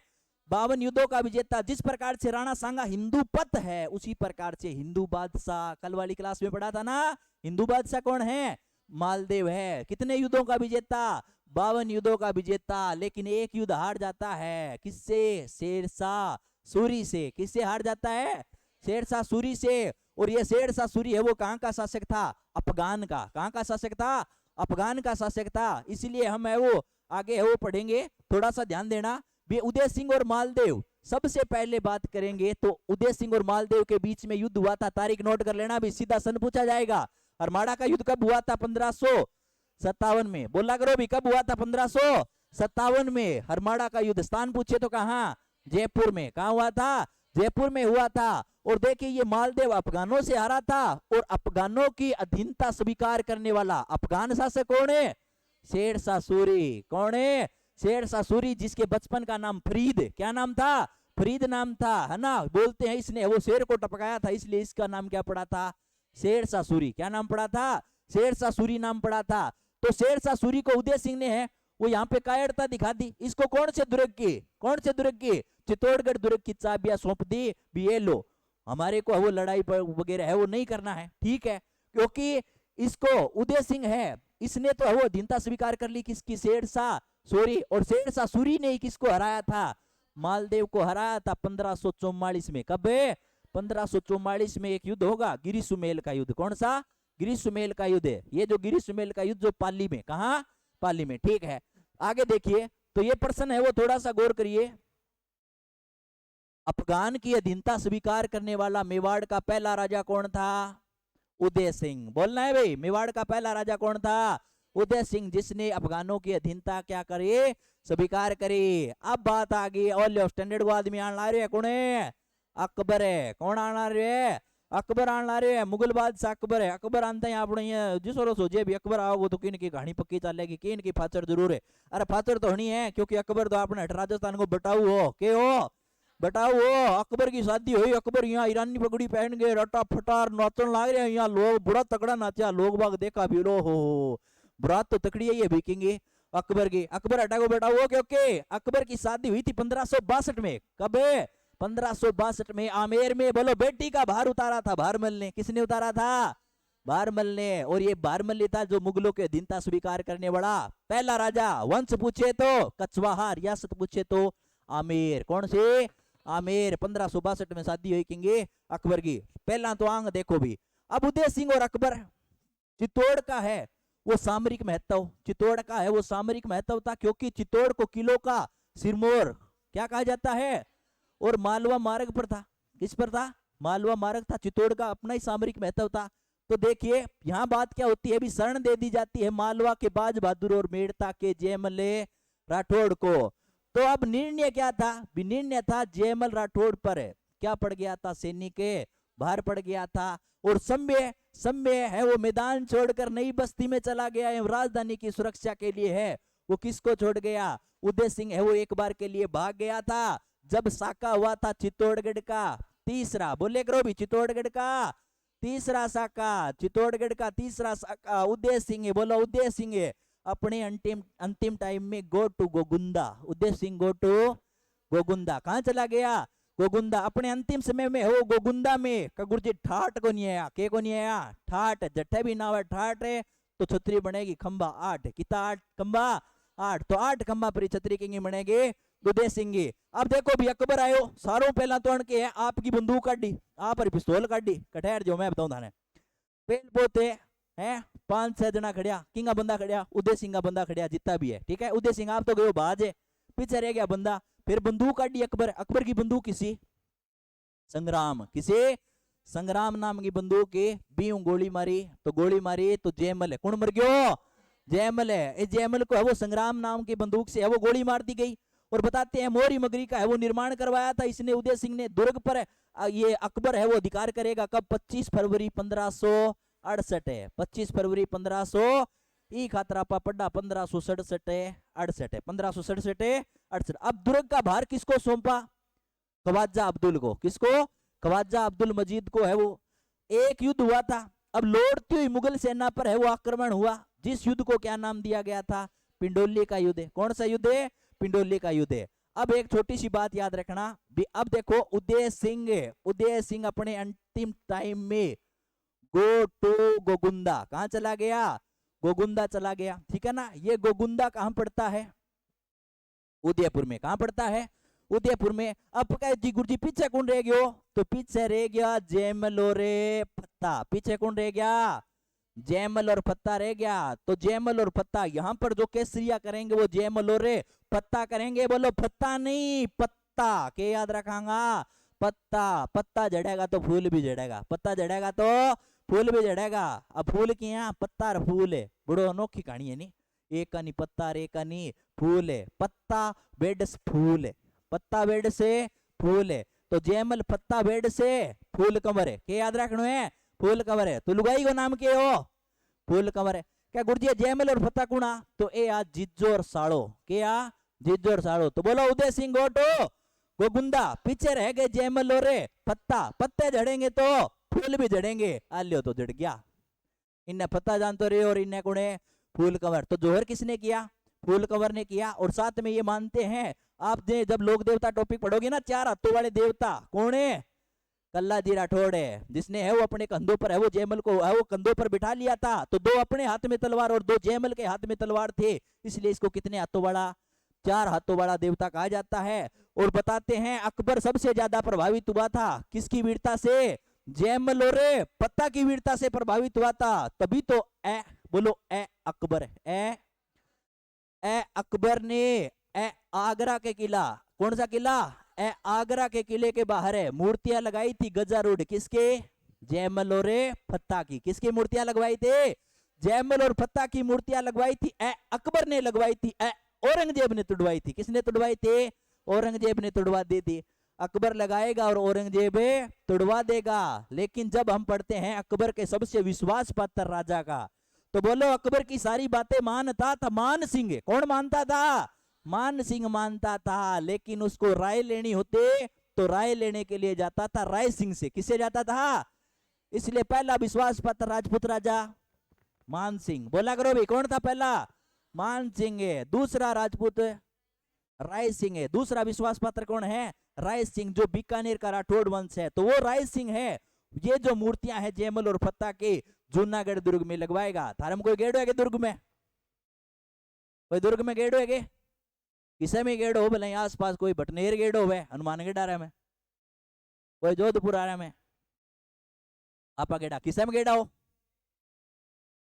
52 युद्धों का विजेता। जिस प्रकार से राणा सांगा हिंदू पत है उसी प्रकार से हिंदू बादशाह कल वाली क्लास में पढ़ा था ना हिंदू बादशाह कौन है मालदेव है। कितने युद्धों का विजेता 52 युद्धों का विजेता लेकिन एक युद्ध हार जाता है किससे शेरशाह सूरी से किससे हार जाता है शेरशाह सूरी से और ये शेरशाह सूरी है वो कहां का शासक था अफगान का कहां का शासक था अफगान का शासक था। इसलिए हम है वो आगे है वो पढ़ेंगे थोड़ा सा ध्यान देना भी उदय सिंह और मालदेव सबसे पहले बात करेंगे तो उदय सिंह और मालदेव के बीच में युद्ध हुआ था तारीख नोट कर लेना भी सीधा सन पूछा जाएगा। हरमाड़ा का युद्ध कब हुआ था 1557 में बोला करो भी कब हुआ था 1557 में हरमाड़ा का युद्ध स्थान पूछे तो कहां जयपुर में कहा हुआ था जयपुर में हुआ था। और देखिए ये मालदेव अफगानों से हारा था और अफगानों की अधीनता स्वीकार करने वाला अफगान शासक कौन है शेरशाह सूरी कौन है शेरशाह सूरी जिसके बचपन का नाम फरीद क्या नाम था फरीद नाम था है ना बोलते हैं इसने वो शेर को टपकाया था इसलिए इसका नाम क्या पड़ा था शेरशाह सूरी क्या नाम पड़ा था शेरशाह सूरी नाम पड़ा था। तो शेरशाह सूरी को उदय सिंह ने है वो यहाँ पे कायरता दिखा दी इसको कौन से दुर्ग की चित्तौड़गढ़ दुर्ग की चाबियां सौंप दी भी ये लो हमारे को वो लड़ाई वगैरह है वो नहीं करना है ठीक है क्योंकि इसको उदय सिंह है इसने तो वो अधीनता स्वीकार कर ली किसकी शेरशाह सूरी और शेरशाह सूरी ने किसको हराया था मालदेव को हराया था 1544 में। कब 1544 में एक युद्ध होगा गिरी सुमेल का युद्ध कौन सा गिरी सुमेल का युद्ध है ये जो गिरी सुमेल का युद्ध जो पाली में कहा पाली में ठीक है। आगे देखिए तो ये प्रश्न है वो थोड़ा सा गौर करिए अफगान की अधीनता स्वीकार करने वाला मेवाड़ का पहला राजा कौन था उदय सिंह बोलना है भाई मेवाड़ का पहला राजा कौन था उदय सिंह जिसने अफगानों की अधीनता क्या करे स्वीकार करे। अब बात आ गई और स्टैंडर्ड को आदमी आने ला रहे है कौन है अकबर है कौन आना रहे है अकबर आने ला रहे है मुगल बादशाह अकबर है अकबर आनते हैं अपने जिस और सोचे भी अकबर आओगे तो किन की कहानी पक्की चलेगी किन की फाचर जरूर है अरे फाचर तो होनी है क्योंकि अकबर तो अपने राजस्थान को बटाऊ हो के हो बताओ वो अकबर की शादी हुई अकबर यहाँ ईरानी पगड़ी पहन के रटा फटार नाचन लाग रहे हैं यहाँ लोग बड़ा तगड़ा नाचा लोग बाग देखा भी लो हो बारात तो तकड़ी है ये भीखेंगे अकबर की। अकबर हटा को बेटा ओके ओके। अकबर की शादी हुई थी 1562 में। कब है? 1562 में आमेर में। बोलो बेटी का भार उतारा था भारमल ने। किसने उतारा था? भारमल ने। और ये भारमल था जो मुगलों के अधीनता स्वीकार करने वाला पहला राजा। वंश पूछे तो कछवाहा, रियासत पूछे तो आमेर। कौन से? आमेर। 1562 में शादी हुई किंग अकबर की। पहला तो आंग देखो भी। अब उदय सिंह और अकबर, चित्तौड़ का है वो सामरिक महत्व। चित्तौड़ का है वो सामरिक महत्व था क्योंकि चित्तौड़ को किलो का सिरमौर क्या कहा जाता है, और मालवा मार्ग पर था। किस पर था? मालवा मार्ग था। चित्तौड़ का अपना ही सामरिक महत्व था। तो देखिए यहां बात क्या होती है, अभी शरण दे दी जाती है मालवा के बाज बहादुर और मेड़ता के जयमल राठौड़ को। तो अब निर्णय क्या था? निर्णय था जयमल राठौड़ पर क्या पड़ गया था? सैनिक के भार पड़ गया था। और सम्य है वो मैदान छोड़कर नई बस्ती में चला गया है, राजधानी की सुरक्षा के लिए है। वो किसको छोड़ गया? उदय सिंह है वो एक बार के लिए भाग गया था जब साका हुआ था चित्तौड़गढ़ का तीसरा। बोले करो भी, चित्तौड़गढ़ का तीसरा साका। चित्तौड़गढ़ का तीसरा साका उदय सिंह। बोलो उदय सिंह अपने अंतिम टाइम में go to Gogunda. Uday Singh go to Gogunda. कहां चला गया? गोगुंदा। अपने अंतिम समय में हो गोगुंदा में गुरुजी ठाट को नहीं आया। के को नहीं आया? ठाट। जट्ठे भी ना हुआ ठाट है तो छतरी बनेगी खंबा 8। कितना 8 खंबा? 8। तो 8 खंबा पर छतरी किंग बनेगी उदय सिंह। अब देखो भी अकबर आयो सारों पहला तो अण के है आपकी बंदूक काटी, आप पर पिस्तौल काटी। कठहर जो मैं बताऊं थाने पेल पोते हैं 5-6 जना खड़िया, किंगा बंदा खड़िया, उदय सिंह का बंदा खड़िया, जितना भी है ठीक है। उदय सिंह आप तो गयो बाज है, पीछे रह गया बंदा। फिर बंदूक काटी अकबर। अकबर की बंदूक किसी? संग्राम। किसे? संग्राम नाम की बंदूक की। बीऊ गोली मारी तो जयमल है। कौन मर गयो? जयमल है। जयमल को है वो संग्राम नाम की बंदूक से है वो गोली मार दी गई। और बताते हैं मोरी मगरी का है वो निर्माण करवाया था इसने उदय सिंह ने। दुर्ग पर ये अकबर है वो अधिकार करेगा कब? 25 फरवरी 1568 है। 25 फरवरी 1500 ई खातरा पड़ा 1567 68 1567 अब दुर्ग का भार किसको सौंपा? ख्वाजा अब्दुल को। किसको? ख्वाजा अब्दुल मजीद को है वो। एक युद्ध हुआ था, अब लौटती हुई मुगल सेना पर है वो आक्रमण हुआ, जिस युद्ध को क्या नाम दिया गया था? पिंडोली का युद्ध। कौन सा युद्ध है? पिंडोली का युद्ध है। अब एक छोटी सी बात याद रखना भी। अब देखो उदय सिंह अपने अंतिम टाइम में गो टू गोगुंदा। कहां चला गया? गोगुंदा चला गया। ठीक है ना। ये गोगुंदा कहां पड़ता है? उदयपुर में। कहां पड़ता है? उदयपुर में। अब जी गुरुजी पीछे कौन रह गयो? तो पीछे रह गया जयमल और फत्ता। पीछे कौन रह गया? जयमल और फत्ता रह गया। तो जयमल और फत्ता यहां पर जो केसरिया करेंगे वो जयमल और पत्ता करेंगे। बोलो पत्ता नहीं पत्ता। के याद रखांगा? पत्ता। पत्ता जड़ेगा तो फूल भी जड़ेगा, पत्ता जड़ेगा तो फूल भी जड़ेगा। अब फूल की यहाँ पत्ता और फूल है, बड़ो अनोखी कहानी है नी। एक का नहीं पत्ता और एक का नहीं फूल है। पत्ता बेड से फूल है, पत्ता बेड से फूल है। तो जयमल पत्ता बेड से फूल कमर है। के याद रखना है? फूल कमर है। तो लुगाई को नाम के हो? फूल कमर है। क्या गुरुजी जयमल और फत्ता कुणा? तो ए आ जिज्जो और साड़ो। के आ जिज्जो और साड़ो। तो बोलो उदय सिंह गोटो गोगुंदा। पीछे रह गए जयमल और पत्ता। पत्ते जड़ेंगे तो फूल भी जड़ेंगे। आ लियो तो जड़ गया। इन्हें पत्ता जानते रहे और इन्हें कुणे फूल कवर। तो जोहर किसने किया? फूल कवर ने किया। और साथ में ये मानते हैं आप जब लोक देवता टॉपिक पढ़ोगे ना, 4 हाथों वाले देवता कौन है? कल्लाजी राठौड़ है, जिसने है वो अपने कंधों पर है वो जयमल को है वो कंधों पर बिठा लिया था। तो 2 अपने हाथ में तलवार और 2 जयमल के हाथ में तलवार थे, इसलिए इसको कितने हाथों वाला? 4 हाथों वाला देवता कहा जाता है। और बताते हैं अकबर सबसे ज्यादा प्रभावित हुआ था किसकी वीरता से? जयमल और पत्ता की वीरता से प्रभावित हुआ था। तभी तो बोलो अकबर अकबर ने आगरा के किला, कौन सा किला? आगरा के किले के बाहर है मूर्तियां लगाई थी गजारूढ़। किसके? जयमल और फत्ता की। किसकी मूर्तियां लगवाई थे? जयमल और फत्ता की मूर्तियां लगवाई थी अकबर ने लगवाई थी। औरंगजेब ने तुड़वाई थी। किसने तुड़वाई थी? औरंगजेब ने तुड़वा दी थी। अकबर लगाएगा और औरंगजेब तुड़वा देगा। लेकिन जब हम पढ़ते हैं अकबर के सबसे विश्वास पात्र राजा का, तो बोलो अकबर की सारी बातें मानता था मान सिंह। कौन मानता था? मान सिंह मानता था। लेकिन उसको राय लेनी होते तो राय लेने के लिए जाता था राय सिंह से। किससे जाता था? इसलिए पहला विश्वास पात्र राजपूत राजा मान सिंह, बोला करो भाई कौन था पहला? मान सिंह है। दूसरा राजपूत राय सिंह है। दूसरा विश्वास पात्र कौन है? राय सिंह, जो बीकानेर का राठौड़ वंश है, तो वो राय सिंह है। ये जो मूर्तियां हैं जयमल और फत्ता के जूनागढ़ दुर्ग में लगवाएगा। थारम कोई गेड़ो है के दुर्ग में? कोई दुर्ग में गेड़ो है के? किसे में गेड़ो हो भले? आस पास कोई भटनेर गेड़ो है, हनुमानगढ़ आ रहा में, कोई जोधपुर आ रहा में, आपा गेड़ा किसे में गेड़ा हो?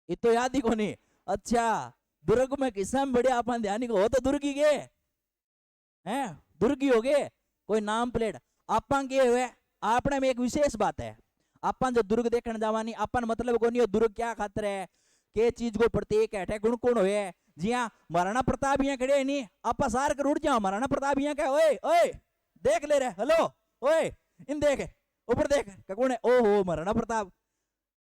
ये तो याद ही को नहीं। अच्छा, दुर्ग में किसा में बढ़िया अपन ध्यान को हो तो दुर्गी के हैं, दुर्गी हो गए। कोई नाम प्लेट अपन के हुए। आपने में एक विशेष बात है, अपन जो दुर्ग देखने जावानी अपन मतलब को नहीं हो दुर्ग क्या खातर है, के चीज को प्रत्येक है गुण कौन हुए। जी हाँ, महाराणा प्रताप यहाँ खड़े नहीं, आप सार कर उड़ जाओ। महाराणा प्रताप यहाँ क्या? ओए ओए देख ले रहे, हेलो ओए इन देख ऊपर देख कौन है? ओहो महाराणा प्रताप।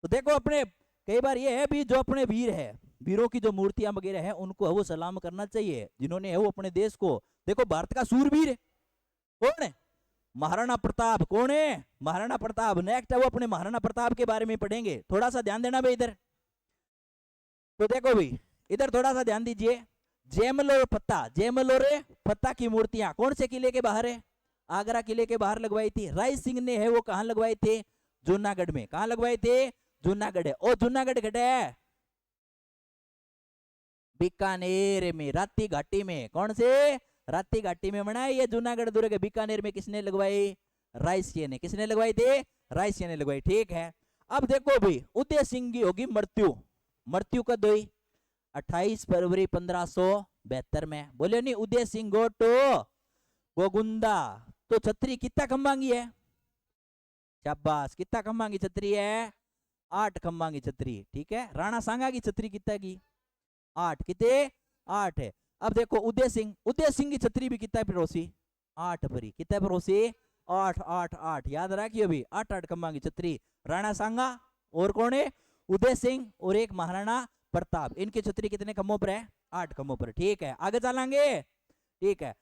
तो देखो अपने कई बार ये है भी जो अपने वीर है, वीरों की जो मूर्तियां वगैरह है उनको है वो सलाम करना चाहिए, जिन्होंने है वो अपने देश को। देखो भारत का सूरवीर है कौन है? महाराणा प्रताप। कौन है? महाराणा प्रताप। नेक्स्ट है वो अपने महाराणा प्रताप के बारे में पढ़ेंगे, थोड़ा सा ध्यान देना भाई इधर। तो देखो भाई इधर थोड़ा सा ध्यान दीजिए। जयमल और फत्ता, जयमल और फत्ता की मूर्तियां कौन से किले के बाहर है? आगरा किले के बाहर लगवाई थी। राय सिंह ने है वो कहां लगवाए थे? जूनागढ़ में। कहां लगवाए थे? जूनागढ़ है। और जूनागढ़ घटे है बीकानेर में, राती घाटी में। कौन से? राती घाटी में बनाए ये जूनागढ़ दुर्ग। बीकानेर में किसने लगवाई? रायसिंह ने। किसने लगवाई थे? रायसिंह ने लगवाई। ठीक है, अब देखो भाई उदय सिंह की होगी मृत्यु। मृत्यु कब हुई? 28 फरवरी 1572 में। बोले नहीं उदय सिंह गोटो गोगुंदा। तो छतरी कितना खंबांगी है? शाबाश, कितना खंबांगी छतरी है? 8 खंबांगी छतरी। ठीक है, राणा सांगा की छतरी कितना की? 8। कितने? 8 है। अब देखो उदय सिंह, उदय सिंह की छतरी भी कितना परोसी? 8 भरी। कितना परोसी? 8 8 8। याद रखिए अभी 8 8 खंबांगी छतरी। राणा सांगा और कौन है? उदय सिंह और एक महाराणा प्रताप। इनकी छतरी कितने खंभों पर है? 8 खंभों पर। ठीक है, आगे चलेंगे। ठीक है,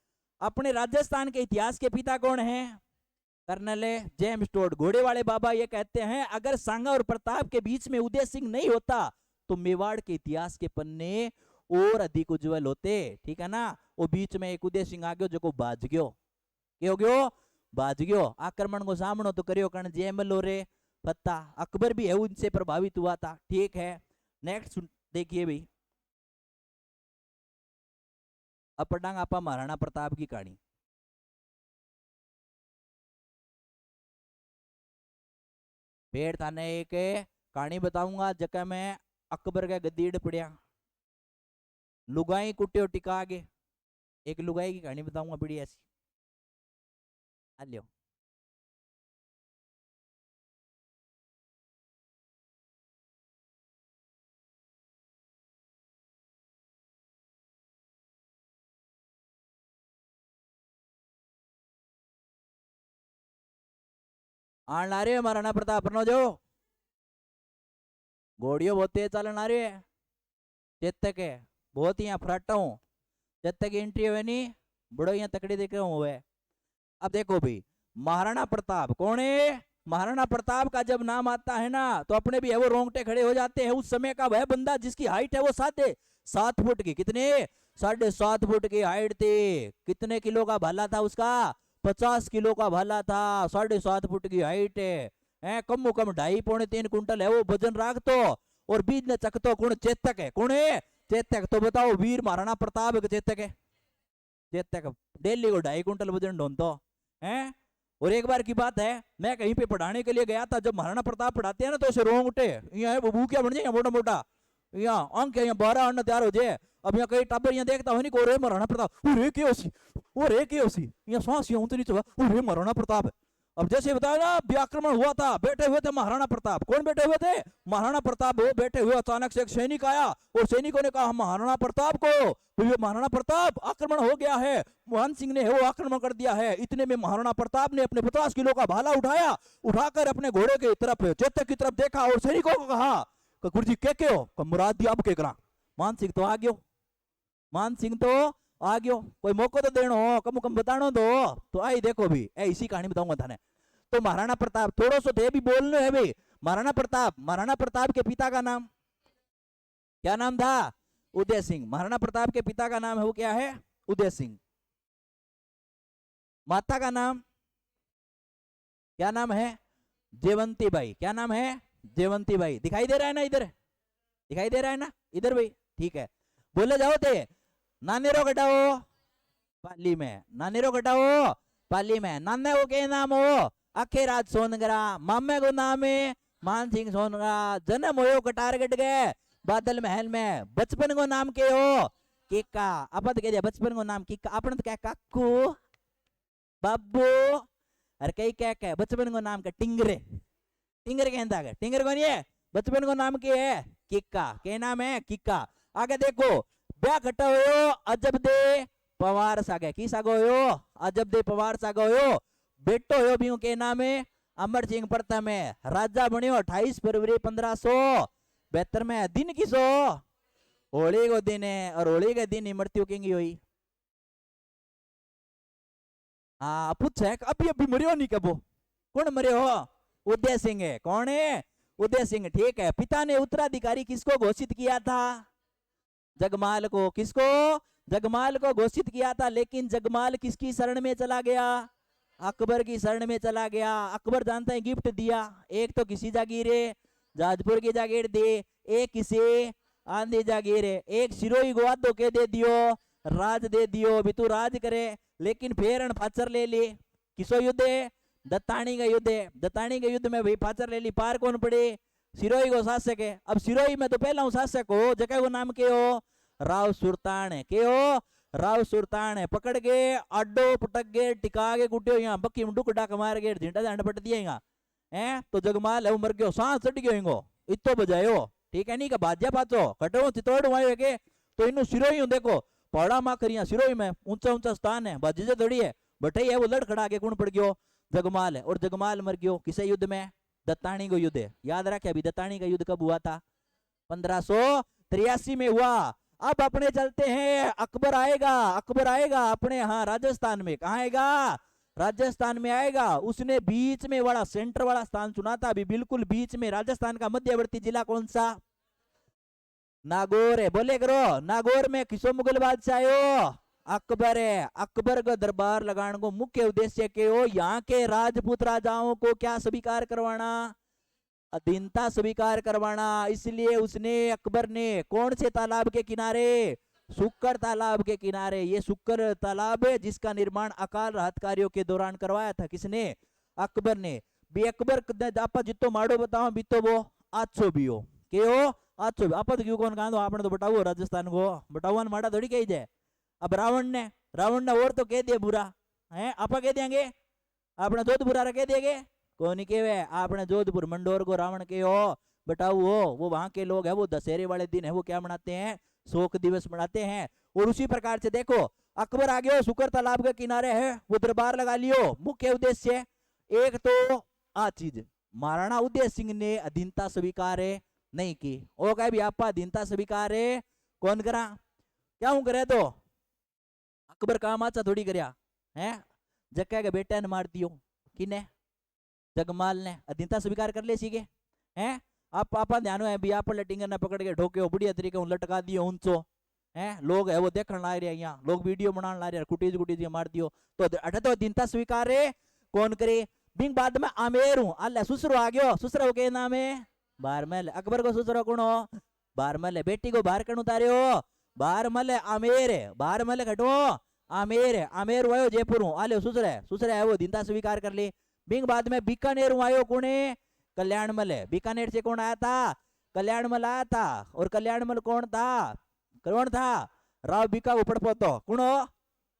अपने राजस्थान के इतिहास के पिता कौन है? Colonel James Tod. घोड़े वाले बाबा ये कहते हैं अगर सांगा और प्रताप के बीच में उदय सिंह नहीं होता तो मेवाड़ के इतिहास के पन्ने और अधिक उज्जवल होते। ठीक है ना? वो बीच में एक उदय सिंह आ गयो जो बाज गयो। क्या हो गयो? बाज गयो। आक्रमण को सामनो तो करियो कर्ण जयमल और फत्ता। अकबर भी है उनसे प्रभावित हुआ था। ठीक है, नेक्स्ट देखिए भाई, अब पढ़ांगा आपा महाराणा प्रताप की कहानी। पेड़ थाने एक कहानी बताऊंगा जगह में अकबर का गद्दीड़ पड़िया लुगाई कुटियो टिका आगे। एक लुगाई की कहानी बताऊंगा बड़ी ऐसी। आ लियो आन ला रहे महाराणा प्रताप नो जो घोड़ियों बहुत तेज चालन आ रही है। चेतक है बहुत ही यहाँ फराटा हूँ। चेतक की एंट्री हुए नहीं बड़ो यहाँ तकड़ी देख रहे हुए। अब देखो भाई महाराणा प्रताप कौन है? महाराणा प्रताप का जब नाम आता है ना तो अपने भी है वो रोंगटे खड़े हो जाते हैं। उस समय का वह बंदा जिसकी हाइट है वो 7 फुट की। कितने? 7.5 फुट की हाइट थी। कितने किलो का भाला था उसका? 50 किलो का भाला था। 7.5 फुट की हाइट है। कम कम 2.5 पौने 3 कुंटल है वो वजन राख तो। और बीज ने चक तो कौन? चेतक है। कौन है? चेतक। तो बताओ वीर महाराणा प्रताप चेतक है। चेतक डेली को 2.5 कुंटल वजन ढोनतो है। और एक बार की बात है मैं कहीं पे पढ़ाने के लिए गया था। जब महाराणा प्रताप पढ़ाते हैं ना तो ऐसे रोंगटे यहाँ बबू क्या बन जाए मोटा मोटा यहाँ अंक यहाँ 12 आना तैयार हो जाए। अब यहाँ कई टाबर यहाँ देखता हो नहीं को रे महाराणा प्रताप रे के ओसी वो रे के ओसी यहाँ सांस यहाँ उतनी तो रे महाराणा प्रताप। अब जैसे बताया ना व्याक्रमण हुआ था बैठे हुए थे महाराणा प्रताप। कौन बैठे हुए थे? महाराणा प्रताप। वो बैठे हुए अचानक से एक सैनिक आया और सैनिकों ने कहा महाराणा प्रताप को महाराणा प्रताप आक्रमण हो गया है। मान सिंह ने वो आक्रमण कर दिया है। इतने में महाराणा प्रताप ने अपने 50 किलो का भाला उठाया। उठाकर अपने घोड़े की तरफ चेतक की तरफ देखा और सैनिकों को कहा गुरुजी के हो? मुराद दिया अब के करा। मान सिंह तो आ गयो। मान सिंह तो आ गयो। कोई मौको तो देनो कम कम बतानो दो। तो आई देखो भी इसी कहानी बताऊंगा थाने। तो महाराणा प्रताप थोड़ो सो थे भी बोलने है भाई। महाराणा प्रताप के पिता का नाम क्या नाम था? उदय सिंह। महाराणा प्रताप के पिता का नाम है वो क्या है? उदय सिंह। माता का नाम क्या नाम है? जयवंती बाई। क्या नाम है? जयवंती बाई। दिखाई दे रहा है ना इधर? दिखाई दे रहा है ना इधर भाई? ठीक है, बोले जाओ थे। नानेरो घटाओ पाली में, नानेरो घटाओ पाली में। नाने को के नाम हो? अखेराज सोनगरा। मामे को नाम है मान सिंह सोनगरा। जन्म हो कटार गट गए बादल महल में। बचपन को नाम के हो? किक्का। अपन कह दिया बचपन को नाम किक्का, अपन तो क्या काकू बाबू। अरे कई क्या क्या बचपन को नाम का टिंगरे। टिंगर कहता है, टिंगर कौन है? बचपन को नाम के है किक्का। के नाम है किक्का। आगे देखो, ब्याह खट्टा हो अजब दे पवार सागे। की सागो हो? अजब दे पवार सागो हो। बेटो हो भी के नाम है अमर सिंह प्रथम है। राजा बनियो 28 फरवरी 1572 में। दिन किसो? होली को दिन है, और होली के दिन ही मृत्यु किंगी हुई। हाँ पूछ है अभी अभी मरियो नहीं कबो। कौन मरियो हो? उदय सिंह है। कौन है? उदय सिंह। ठीक है, पिता ने उत्तराधिकारी किसको घोषित किया था? जगमाल को। किसको? जगमाल को घोषित किया था, लेकिन जगमाल किसकी शरण में चला गया? अकबर की शरण में चला गया। अकबर जानते हैं गिफ्ट दिया, एक तो किसी जागीरे जाजपुर की जागीर दी, एक किसे आंधी जागीर है, एक सिरोही को आधो के दे दियो, राज दे दियो भी तू राज करे। लेकिन फिर फाचर ले ली। किसो युद्ध है? दत्तानी का युद्ध है। दत्तानी के युद्ध में भाई फाचर ले ली। पार कौन पड़े? सिरोही को शासक है। अब सिरोही में तो पहला शासक हो, जगह को नाम के हो? राव सुल्तान है। के हो? राव सुल्तान है। पकड़ के अड्डो पटक गए, टिका के कुटियो, यहाँ बक्की में डुक डाक मार गए, झींटा झांट पट दिया यहाँ है। तो जगमाल है मर गयो, सांस चढ़ गयो इनको, इतो बजायो। ठीक है, नहीं का बाजा पाचो कटो चितोड़ हुआ के। तो इन सिरोही देखो पहाड़ा मा करिया सिरोही में ऊंचा ऊंचा स्थान है, बाजी से थोड़ी है बटाई है। वो लड़ खड़ा के कौन पड़ गयो? जगमाल है। और जगमाल मर गयो किसे युद्ध में? दत्तानी को युद्ध है। याद रखे अभी दत्तानी का युद्ध कब हुआ था? 1583 में हुआ। अब अपने चलते हैं, अकबर आएगा। अकबर आएगा अपने यहाँ राजस्थान में। कहाँ आएगा? राजस्थान में आएगा। उसने बीच में वाला सेंटर वाला स्थान चुना था, अभी बिल्कुल बीच में। राजस्थान का मध्यवर्ती जिला कौन सा? नागौर है। बोले करो नागौर में किसो मुगल बादशाह आयो? अकबर है। अकबर का दरबार लगाने को मुख्य उद्देश्य के हो यहाँ के राजपूत राजाओं को क्या स्वीकार करवाना? अधीनता स्वीकार करवाना। इसलिए उसने अकबर ने कौन से तालाब के किनारे? सुक्कर तालाब के किनारे। ये सुक्कर तालाब है जिसका निर्माण अकाल राहत कार्यों के दौरान करवाया था। किसने? अकबर ने। भी अकबर आप जितो माड़ो बताओ भी तो वो आछो भी हो के हो आछो भी। आप तो क्यों कौन कहा आपने तो बताओ राजस्थान को बताओ माड़ा थोड़ी कही जाए। अब रावण ने और तो कह दिया बुरा है, आप कह देंगे आपने जोधपुर कह देंगे कौन नहीं केवे? आपने जोधपुर मंडोर को रावण के हो बताओ। वो वहां के लोग है, वो दशहरे वाले दिन है वो क्या मनाते हैं? शोक दिवस मनाते हैं। और उसी प्रकार से देखो अकबर आ गयो, सुकर तालाब के किनारे है, वो दरबार लगा लियो। मुख्य उद्देश्य एक तो आ चीज, महाराणा उदय सिंह ने अधीनता स्वीकार नहीं की। वो कहे भी आप अधीनता स्वीकार कौन करा? क्या हूं करे? तो अकबर काम आचा थोड़ी करया है, जक्का के बेटा ने मार दियो। किने? जगमाल ने। अधीनता स्वीकार कर ले सीखे हैं। आप पापा ध्यान है भी आप टिंगर ने पकड़ के ढोके बढ़िया तरीके लटका दियो ऊंचो है। लोग है वो देखने ला रहे, यहाँ लोग वीडियो बनाने ला रहे, कुटीज मार दियो। तो अठे तो अधीनता स्वीकार कौन करे? बिंग बाद में आमेर हूं अल्लाह सुसरो आ गयो। सुसरो के नाम है बारमल। अकबर को सुसरो कौन हो? बारमल है। बेटी को बाहर कण उतारे हो? बारमल है। आमेर है। बारमल घटो आमेर है। आमेर वायो जयपुर हूं आले सुसरे है वो अधीनता स्वीकार कर ली। बिंग बाद में बीकानेर आयो कौन है? कल्याणमल है। बीकानेर से कौन आया था? कल्याणमल आया था। और कल्याणमल कौन था? राव बीका ऊपर पोतो कौन हो?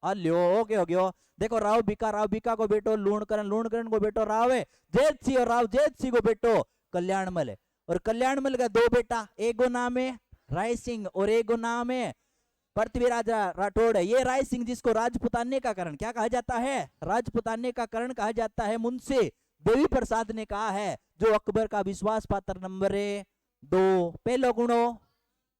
अल्यो ओके हो गयो। देखो राव बीका को बेटो लूणकरण को बेटो राव है जेठ सिंह, और राव जेठ सिंह को बेटो कल्याणमल है। और कल्याणमल का दो बेटा, एक को नाम है राय सिंह और एक को नाम है पृथ्वीराज राठौड़ है। ये राय सिंह जिसको राजपुताने का कारण क्या कहा जाता है? राजपुताने का कारण कहा जाता है, मुंशी देवी प्रसाद ने कहा है, जो अकबर का विश्वास पात्र नंबर 2। पहलो गुणो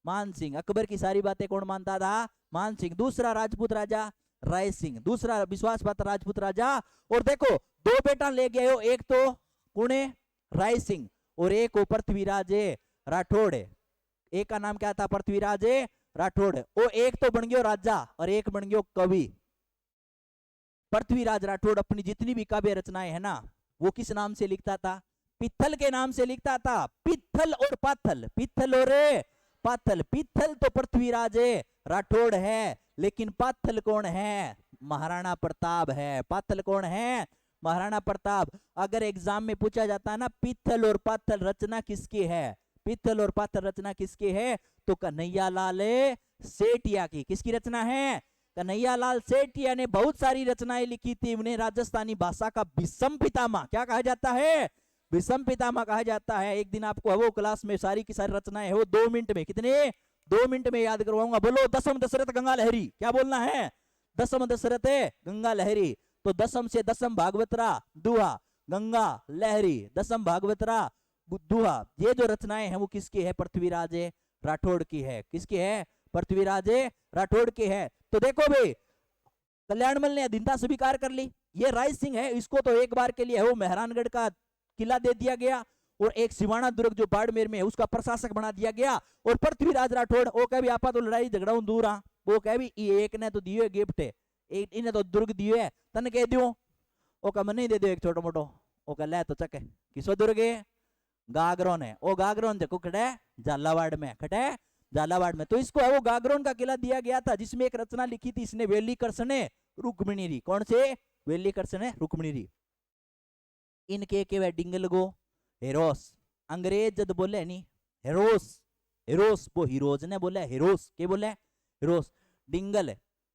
मान सिंह, अकबर की सारी बातें कौन मानता था? मान सिंह। दूसरा राजपूत राजा राय सिंह, दूसरा विश्वास पात्र राजपूत राजा। और देखो दो बेटा ले गए हो, एक तो कौन है? राय सिंह, और एक पृथ्वीराज राठौड़ है। एक का नाम क्या था? पृथ्वीराज राठौड़। वो एक तो बन गयो राजा और एक बन गयो कवि। पृथ्वीराज राठौड़ अपनी जितनी भी काव्य रचनाएं है ना, वो किस नाम से लिखता था? पित्थल के नाम से लिखता था। पित्थल और पाथल, पित्थल और पाथल। पित्थल तो पृथ्वीराज राठौड़ है, लेकिन पाथल कौन है? महाराणा प्रताप है। पाथल कौन है? महाराणा प्रताप। अगर एग्जाम में पूछा जाता है ना, पित्थल और पाथल रचना किसकी है? पित्थल और पाथल रचना किसकी है? तो कन्हैयालाल सेठिया की। किसकी रचना है? कन्हैयालाल सेठिया ने बहुत सारी रचनाएं लिखी थी। उन्हें राजस्थानी भाषा का विषम पितामह क्या कहा जाता है? विषम पितामह कहा जाता है। एक दिन आपको वो क्लास में सारी की सारी रचनाएं है वो 2 मिनट में, कितने 2 मिनट में याद करवाऊंगा। बोलो दसम दशरथ गंगा लहरी। क्या बोलना है? दसम दशरथ गंगा लहरी। तो दसम से दसम भागवतरा दुहा गंगा लहरी, दसम भागवतरा दुहा। ये जो रचनाएं हैं वो किसकी है? पृथ्वीराज राठौड़ की है। किसकी है? पृथ्वीराज राठौड़ की है। तो देखो भाई, कल्याणमल ने अधीनता स्वीकार कर ली। ये राय सिंह है, इसको तो एक बार के लिए है वो मेहरानगढ़ का किला दे दिया गया, और एक सिवाना दुर्ग जो बाड़मेर में है उसका प्रशासक बना दिया गया। और पृथ्वीराज राठौड़ वो कह भी आपा तो लड़ाई झगड़ा दूर आ, वो कह भी एक ने तो दियो गिफ्ट है, एक इन्हें तो दुर्ग दियो है, तन कह दियो। ओ का मन नहीं दे दो एक छोटो मोटो। ओ का ले तो चके किसो दुर्ग गागरोन है। ओ गागरोन देखो खड़े झालावाड़ में, खड़े झालावाड़ में। तो इसको है वो गागरोन का किला दिया गया था, जिसमें एक रचना लिखी थी इसने, वेली कृष्ण रुक्मिणी री। कौन से? वेली कृष्ण रुक्मिणी री। इनके के वे डिंगल गो हेरोस। अंग्रेज जब बोले नहीं हेरोस, हेरोस वो हीरोज ने बोले हेरोस, के बोले हेरोस। डिंगल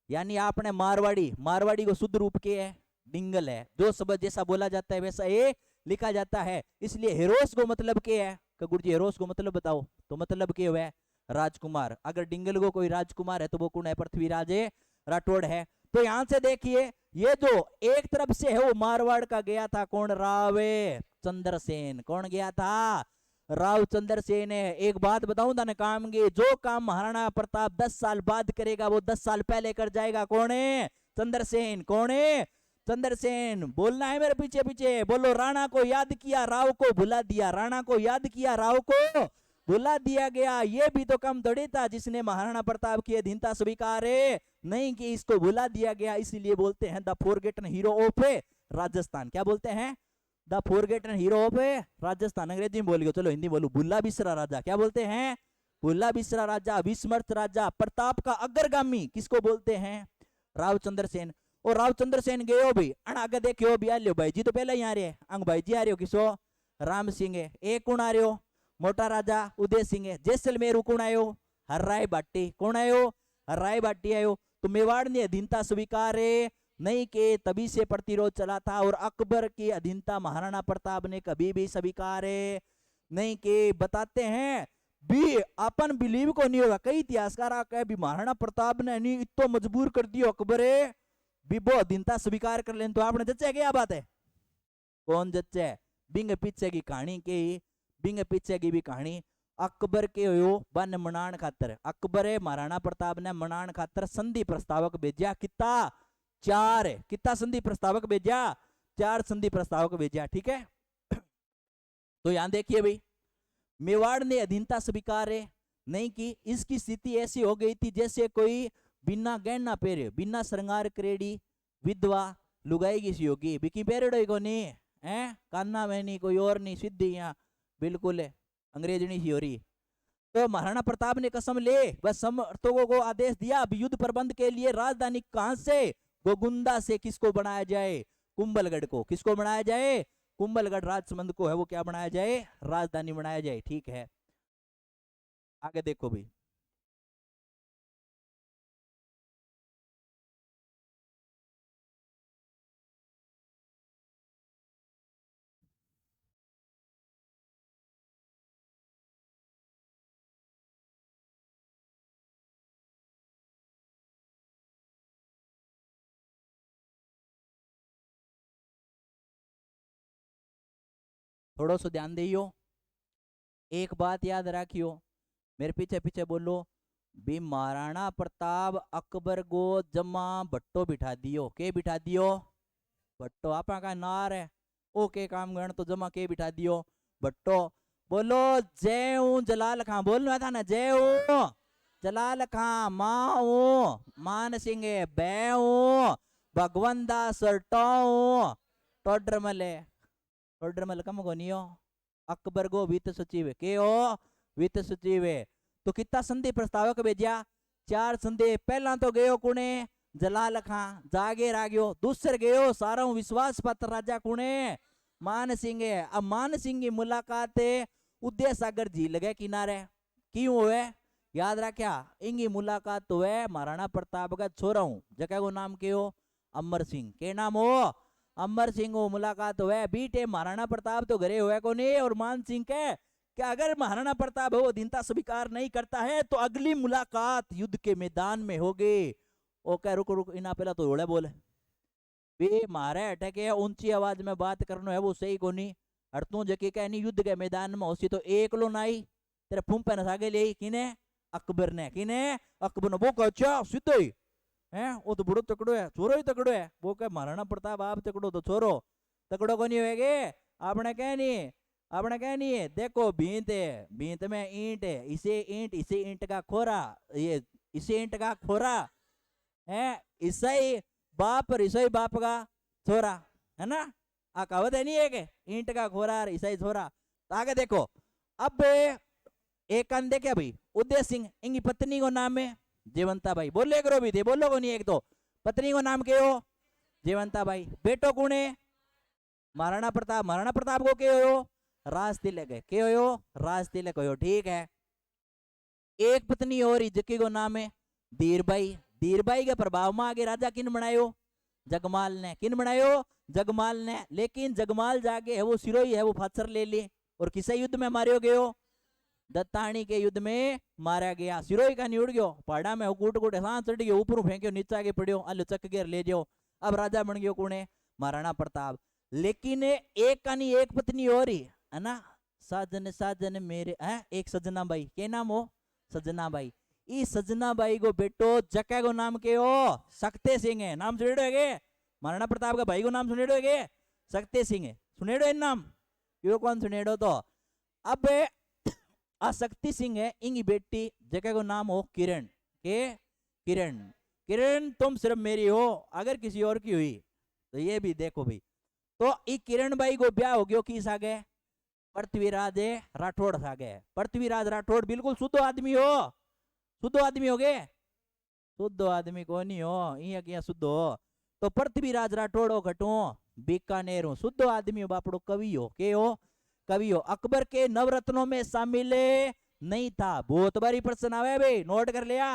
यानी आपने मारवाड़ी, मारवाड़ी को शुद्ध रूप के है डिंगल है। जो शब्द जैसा बोला जाता है वैसा ये लिखा जाता है। इसलिए हेरोस को मतलब के है? गुरु जी हेरोस को मतलब बताओ। तो मतलब के हुआ राजकुमार। अगर डिंगल को कोई राजकुमार है तो वो कौन है? पृथ्वीराज राठौड़ है। तो यहां से देखिए, ये जो एक तरफ से है वो मारवाड़ का गया था, कौन? राव चंद्रसेन। कौन गया था? राव चंद्रसेन है। एक बात बताऊं ना काम के, जो काम महाराणा प्रताप 10 साल बाद करेगा वो 10 साल पहले कर जाएगा। कौन है? चंद्रसेन। कौन है? चंद्रसेन। बोलना है मेरे पीछे पीछे, बोलो राणा को याद किया राव को भुला दिया, राणा को याद किया राव को भुला दिया गया। ये भी तो कम थोड़ी था जिसने महाराणा प्रताप की अधीनता स्वीकार नहीं की, इसको भुला दिया गया। इसीलिए बोलते हैं the forgotten hero of Rajasthan. क्या बोलते हैं? The forgotten hero of Rajasthan. अंग्रेजी में बोल गयो, चलो हिंदी बोलू। भुल्ला बिसरा राजा। क्या बोलते हैं? भुल्ला बिसरा राजा, विस्मृत राजा, प्रताप का अग्रगामी किसको बोलते हैं? राव चंद्रसेन। और राव चंद्रसेन गयो भाई अण आगे देखियो भी आ लियो भाई जी तो पहले ही आ रहे अंग भाई जी आ रहे हो किसो? राम सिंह है। एक कौन आ रहे हो? मोटा राजा उदय सिंह है। जैसलमेर कौन आयो? हर्राय भाटी। कौन आयो? हर्राय भाटी आयो। तो मेवाड़ ने अधीनता स्वीकार नहीं के, तभी से प्रतिरोध चला था। और अकबर की अधीनता महाराणा प्रताप ने कभी भी स्वीकार नहीं के। बताते हैं भी अपन बिलीव को नहीं होगा, कई इतिहासकार कहे भी महाराणा प्रताप ने नहीं इतो मजबूर कर दियो अकबर भी वो अधीनता स्वीकार कर लें। तो आपने जच्चे क्या बात है? कौन जच्चे? बिंग पीछे की कहानी के, बिंग पीछे की भी कहानी अकबर के हो बन मनान खातर। अकबर महाराणा प्रताप ने मनान खातर संधि प्रस्तावक भेजा। कितना? 4। कितना संधि प्रस्तावक भेजा? 4 संधि प्रस्तावक भेजा। ठीक है। तो यहां देखिए भाई, मेवाड़ ने अधीनता स्वीकार नहीं की। इसकी स्थिति ऐसी हो गई थी जैसे कोई बिना गहना पहरे, बिना श्रृंगार करेड़ी विधवा लुगाई की सी होगी। बिकी पहरेड़ो को नहीं है, कान्ना में नहीं, कोई और नहीं, सीधी यहाँ बिल्कुल अंग्रेजनी सी हो रही। तो महाराणा प्रताप ने कसम ले बस समर्थकों को आदेश दिया युद्ध प्रबंध के लिए राजधानी कहां से? गोगुंदा से। किसको बनाया जाए? कुंभलगढ़ को। किसको बनाया जाए? कुंभलगढ़ राजसमंद को है वो क्या बनाया जाए? राजधानी बनाया जाए। ठीक है, आगे देखो भाई। थोड़ा सा ध्यान दियो, एक बात याद रखियो, मेरे पीछे पीछे बोलो भी महाराणा प्रताप अकबर को जमा भट्टो बिठा दियो। के बिठा दियो? भट्टो आपा का नार है। ओ के काम गण तो जमा के बिठा दियो? भट्टो। बोलो जय हूं जलाल खां, बोलना था ना, जय हूं जलाल खां, मां हूं मान सिंह, बै हूं भगवान दास टोडरमल कम को नहीं हो, अकबर गो वित्त सचिव के हो, वित्त सचिव है। तो कितना संधि प्रस्तावक भेजा, 4 संधि। पहला तो गयो कुणे, जलाल खां, जागे राग्यो। दूसर गयो सारा विश्वास पात्र राजा कुणे, मान सिंह है। अब मान सिंह की मुलाकात उदय सागर झील के किनारे क्यों हुए, याद रखा, इंगी मुलाकात तो है महाराणा प्रताप का छोरा हूं, जगह को नाम के हो अमर सिंह, के नाम हो अमर सिंह हो, मुलाकात हुए बीटे महाराणा प्रताप तो घरे हुए को नहीं। और मान सिंह के कि अगर महाराणा प्रताप वो दीनता स्वीकार नहीं करता है तो अगली मुलाकात युद्ध के मैदान में होगी। ओके रुक रुक इना पहला तो होड़े बोले वे मारे अटके ऊंची आवाज में बात करना है वो सही को नहीं। और तू जकी कह नहीं युद्ध के मैदान में होसी तो एक लो नाई तेरे फूंपे न सागे ले किने, अकबर ने, किने अकबर ने, वो कहा सीधो ही है, वो तो बड़ो तकड़ो है, छोरो ही तकड़ो है। वो कह महाराणा प्रताप आप तकड़ो तो छोरो तकड़ो को नहीं होएगे। आपने कह नहीं है, देखो भींत है, भींत में ईंट है, इसे ईंट का खोरा, ये इसे ईंट का खोरा है, ईसाई बाप और ईसाई बाप का छोरा है ना, आ कहावत है नहीं है कि ईंट का खोरा और ईसाई छोरा। तो आगे देखो, अब एक कान देखे भाई उदय सिंह, इनकी पत्नी को नाम है जयवंता बाई, बोले करो भी थे, बोलो को नहीं, एक तो पत्नी को नाम के हो जयवंता बाई, बेटो कौन है महाराणा प्रताप, महाराणा प्रताप को के हो राज तिलक है, के हो राज तिलक हो, ठीक है। एक पत्नी और जकी को नाम है धीरबाई, धीरबाई के प्रभाव में आगे राजा किन बनायो, जगमाल ने, किन बनायो जगमाल ने। लेकिन जगमाल जाके है वो सिरोही है वो फाचर ले ली और किसे युद्ध में मारियो गयो, दत्तानी के युद्ध में मारा गया। सिरोही का नहीं उड़ गयो, पहाड़ा में कूट कूट सांस चढ़ गयो, ऊपर फेंक्यो, नीचे आगे पड़ियो, अल चक घेर ले जाओ। अब राजा बन गयो कौन है महाराणा प्रताप। लेकिन एक का नहीं एक पत्नी और ही है ना, साजन साजन मेरे है, एक सजना बाई, के नाम हो सजना बाई। इस सजना बाई को बेटो जक्का को नाम के हो सकते सिंह है, नाम सुनेड़ो है महाराणा प्रताप का भाई को नाम सुनेड़ो है सकते सिंह है, सुनेड़ो है नाम, यो कौन सुनेड़ो। तो अब आसक्ति सिंह है इंगी बेटी जगह को नाम हो किरण, के किरण, किरण तुम सिर्फ मेरी हो, अगर किसी और की हुई तो ये भी देखो भाई। तो ई किरण बाई को ब्याह हो गयो किस आगे, पृथ्वीराज राठौड़ सागे। पृथ्वीराज राठौड़ बिल्कुल शुद्ध आदमी हो, शुद्ध आदमी हो गए, शुद्ध आदमी को नहीं हो, इया किया शुद्ध हो। तो पृथ्वीराज राठौड़ हो घटो बीकानेर हो, शुद्ध आदमी हो बापड़ो, कवि हो, के हो कवि हो। अकबर के नवरत्नों में शामिल नहीं था, बहुत बारी प्रश्न आवे भाई, नोट कर लिया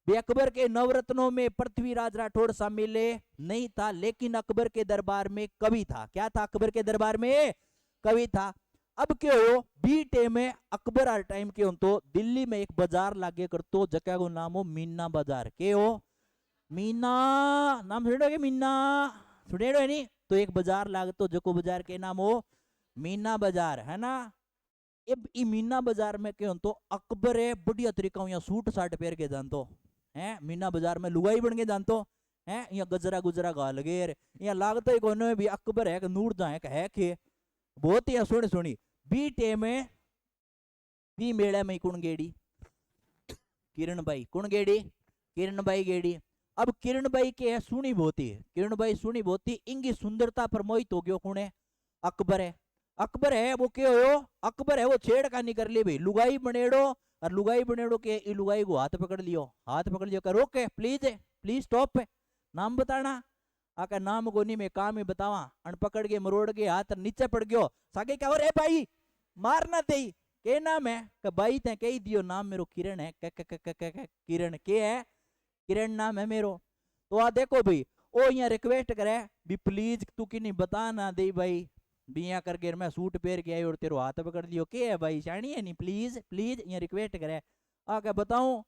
भी अकबर के नवरत्नों में पृथ्वीराज राठौड़ शामिल नहीं था, लेकिन अकबर के दरबार में कवि था। क्या था अकबर के दरबार में, कवि था। अब क्या हो बी टाइम में अकबर हर टाइम के हो तो दिल्ली में एक बाजार लागे कर तो जगह को नाम हो मीना बाजार, के हो मीना, नाम सुनेड़ो मीना, सुनेड़ो है नहीं, तो एक बाजार लाग तो जको बाजार के नाम हो मीना बाजार है ना। अब ई मीना बाजार में क्यों तो अकबर है बढ़िया तरीका यहाँ सूट साट पहन के जानतो है, मीना बाजार में लुगाई बन के जानतो है, यहाँ गजरा गुजरा गाल गेर, यहाँ लागतो ही कोने भी अकबर है नूर जाए है के बहुत ही सुनी सुनी। बी टे में बी मेले में कुण गेड़ी किरण बाई, कुण गेड़ी किरण बाई गेड़ी। अब किरण बाई के है सुनी बोती, किरण बाई सुनी बोती, इंगी सुंदरता पर मोहित हो गयो कौन है अकबर है। अकबर है वो क्या हो, अकबर है वो छेड़खानी कर ली भाई, लुगाई बनेड़ो और लुगाई बनेड़ो के लुगाई को हाथ पकड़ लियो, हाथ पकड़ लियो कर रोके प्लीज प्लीज स्टॉप, नाम बताना, आका नाम को नहीं मैं काम ही बतावा, अन पकड़ के मरोड़ के हाथ नीचे पड़ गयो। सागे क्या हो रे भाई मारना ते के नाम है कि भाई ते कही दियो नाम मेरो किरण है, किरण के है, किरण नाम है मेरो। तो आ देखो भाई ओ यहाँ रिक्वेस्ट करे भी प्लीज तू कि नहीं बता ना दे भाई, बिया करके मैं सूट पहन के आई और तेरे हाथ पकड़ लियो, के है भाई शानी है नहीं, प्लीज प्लीज यहाँ रिक्वेस्ट करे आके बताऊं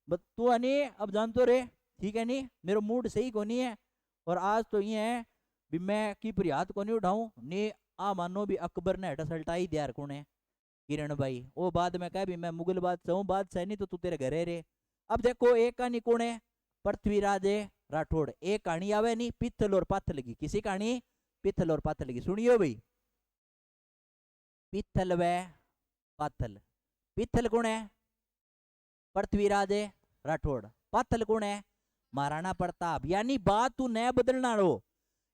तू नहीं अब जानतो रे, ठीक है नहीं मेरा मूड सही को नहीं है और आज तो ये है भी मैं की पर हाथ को नहीं उठाऊं ने, आ मानो भी अकबर ने हटा सल्टाई दिया कौन है किरण भाई। वो बाद में कह भी मैं मुगल बादशाह हूँ, बादशाह नहीं तो तू तेरे घरे रे। अब देखो एक कहानी कौन है पृथ्वीराज राठौड़, एक कहानी आवे नहीं पित्तल और पाथल की, किसी कहानी पित्तल और पाथल की सुनियो भाई। पित्तल व पाथल। पिथल कौन है? पृथ्वीराज राठौड़। पाथल कौन है? महाराणा प्रताप। यानी बात तू नया बदलना रो।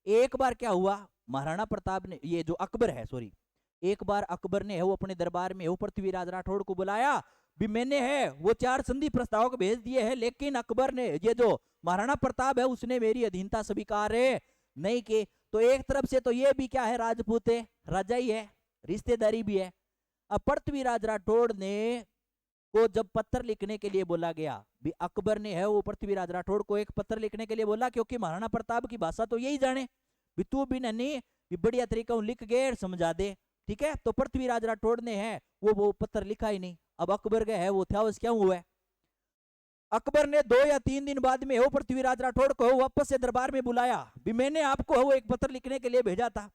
एक बार क्या हुआ, महाराणा प्रताप ने, ये जो अकबर है सॉरी, एक बार अकबर ने है वो अपने दरबार में है वो पृथ्वीराज राठौड़ को बुलाया भी, मैंने है वो 4 संधि प्रस्ताव को भेज दिए हैं, लेकिन अकबर ने, ये जो महाराणा प्रताप है उसने मेरी अधीनता स्वीकार नहीं की। तो एक तरफ से तो ये भी क्या है, राजपूत है, राजा ही है, रिश्तेदारी भी है। अब पृथ्वीराज राठौड़ ने को जब पत्र लिखने के लिए बोला गया भी, अकबर ने है वो पृथ्वीराज राठौड़ को एक पत्र लिखने के लिए बोला, क्योंकि महाराणा प्रताप की भाषा तो यही जाने भी, तू भी नन्ही भी बढ़िया तरीका लिख गए समझा दे, ठीक है। तो पृथ्वीराज राठौड़ ने है वो पत्र लिखा ही नहीं। अब अकबर का है वो था क्या हुआ है, अकबर ने 2 या 3 दिन बाद में वो पृथ्वीराज राठौड़ को वापस से दरबार में बुलाया भी, मैंने आपको वो एक पत्र लिखने के लिए भेजा था,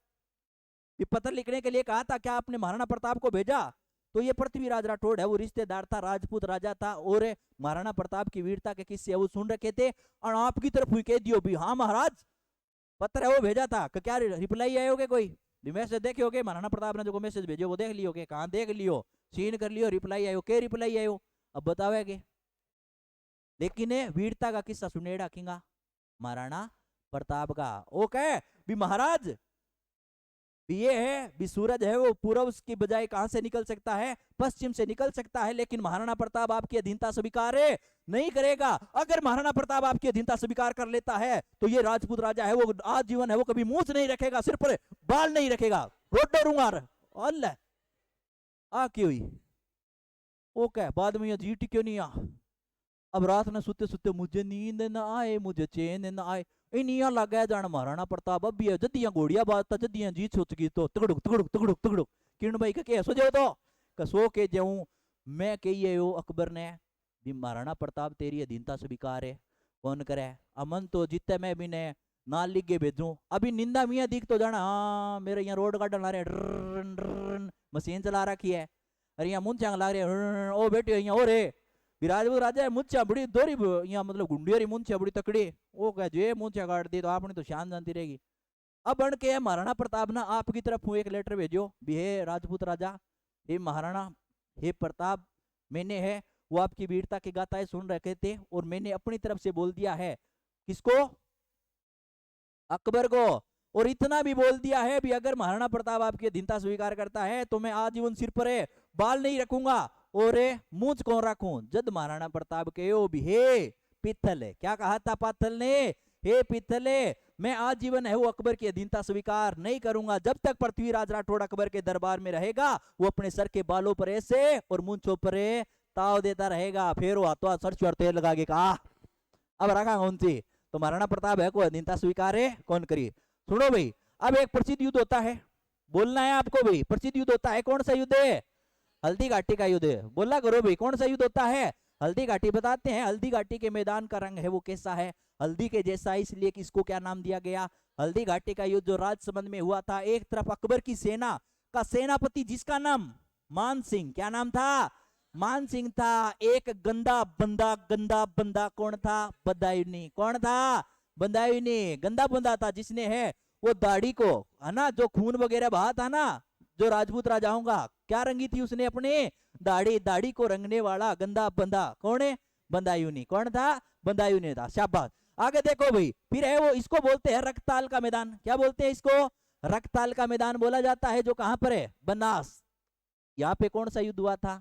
भी पत्र लिखने के लिए कहा था, क्या आपने महाराणा प्रताप को भेजा? तो ये पृथ्वीराज राठौड़ है वो रिश्तेदार था, राजपूत राजा था, और महाराणा प्रताप की वीरता के किस्से वो सुन रखे थे, और आपकी तरफ हुई कह दियो भी हाँ महाराज पत्र है वो भेजा था, क्या रिप्लाई आए होगे कोई मैसेज देखे होगे, महाराणा प्रताप ने जो मैसेज भेजो वो देख लियो, के कहाँ देख लियो, सीन कर लियो, रिप्लाई आयो के रिप्लाई आयो, अब बतावेगे। लेकिन वीरता का किस्सा सुनेड़ा किंगा, महाराणा प्रताप का। वो कहे भी महाराज ये है भी, सूरज है वो पूर्व की बजाय कहां से निकल सकता है, पश्चिम से निकल सकता है, लेकिन महाराणा प्रताप आपकी अधीनता स्वीकार नहीं करेगा। अगर महाराणा प्रताप आपकी अधीनता स्वीकार कर लेता है तो ये राजपूत राजा है वो आजीवन है वो कभी मूछ नहीं रखेगा, सिर पर बाल नहीं रखेगा, रोड डरूंगा। अल्लाह आ क्यों हुई, वो क्या बाद में ये जीट क्यों नहीं आ, अब रात में सुते सुते मुझे नींद ना आए, मुझे चैन ना आए, इनिया लगा जान महाराणा प्रताप अब भी जदियां घोड़िया बाजता जदियां जी छुच गई तो तगड़ुक तगड़ुक तगड़ुक तगड़ुक। किरण भाई के सो जाओ तो कसो के जाऊं, मैं कही हो अकबर ने भी, महाराणा प्रताप तेरी अधीनता स्वीकार है, कौन करे, अमन तो जीते मैं भी ने ना लिख के भेजू, अभी निंदा मियाँ दिख तो जाना, हाँ मेरे यहाँ रोड गार्डन ला रहे मशीन चला रखी है, अरे यहाँ मुंह ला रहे ओ बेटे यहाँ और राजपूत राजा है मुच्छा बड़ी दोरी यहाँ मतलब गुंडियोरी मुंछा बड़ी तकड़ी, वो कह जो मुंछा काट दी तो आपने तो शान जानती रहेगी। अब बन के महाराणा प्रताप ना आपकी तरफ एक लेटर भेजो भी, हे राजपूत राजा, हे महाराणा, हे प्रताप, मैंने है वो आपकी वीरता की गाथाएं सुन रखे थे और मैंने अपनी तरफ से बोल दिया है, किसको, अकबर को, और इतना भी बोल दिया है भी अगर महाराणा प्रताप आपकी अधीनता स्वीकार करता है तो मैं आजीवन सिर पर बाल नहीं रखूंगा और मूंछ कौन रखूं। जद महाराणा प्रताप के ओ भी, हे पित्थल, क्या कहा था पाथल ने, हे पित्थल, मैं आजीवन है वो अकबर की अधीनता स्वीकार नहीं करूंगा, जब तक पृथ्वीराज राठौड़ अकबर के दरबार में रहेगा वो अपने सर के बालों पर ऐसे और मूंछों पर ताव देता रहेगा, फिर वो हाथों हाथ सर तेल लगा के कहा अब रखा कौन सी, तो महाराणा प्रताप है को अधीनता स्वीकार कौन करी। सुनो भाई, अब एक प्रसिद्ध युद्ध होता है, बोलना है आपको भाई, प्रसिद्ध युद्ध होता है, कौन सा युद्ध है, हल्दी घाटी का युद्ध, बोला करो भाई कौन सा युद्ध होता है, हल्दी घाटी। बताते हैं हल्दी घाटी के मैदान का रंग है वो कैसा है, हल्दी के जैसा, इसलिए कि इसको क्या नाम दिया गया, हल्दी घाटी का युद्ध जो राजसमंद में हुआ था, एक तरफ अकबर की सेना का सेनापति जिसका नाम मान सिंह, क्या नाम था, मान सिंह था, एक गंदा बंदा कौन था, बदायूनी, कौन था, बदायूनी, गंदा बंदा था, जिसने है वो दाढ़ी को है ना, जो खून वगैरह बहा था ना जो राजपूत राजाओं का, क्या रंगी थी उसने अपने दाढ़ी, दाढ़ी को रंगने वाला गंदा बंदा कौन है, बदायूनी, कौन था, बदायूनी था, शाबाश। आगे देखो भाई, फिर है वो, इसको बोलते हैं रक्तताल का मैदान, क्या बोलते हैं इसको, रक्तताल का मैदान बोला जाता है, जो कहां पर है, बनास। यहाँ पे कौन सा युद्ध हुआ था,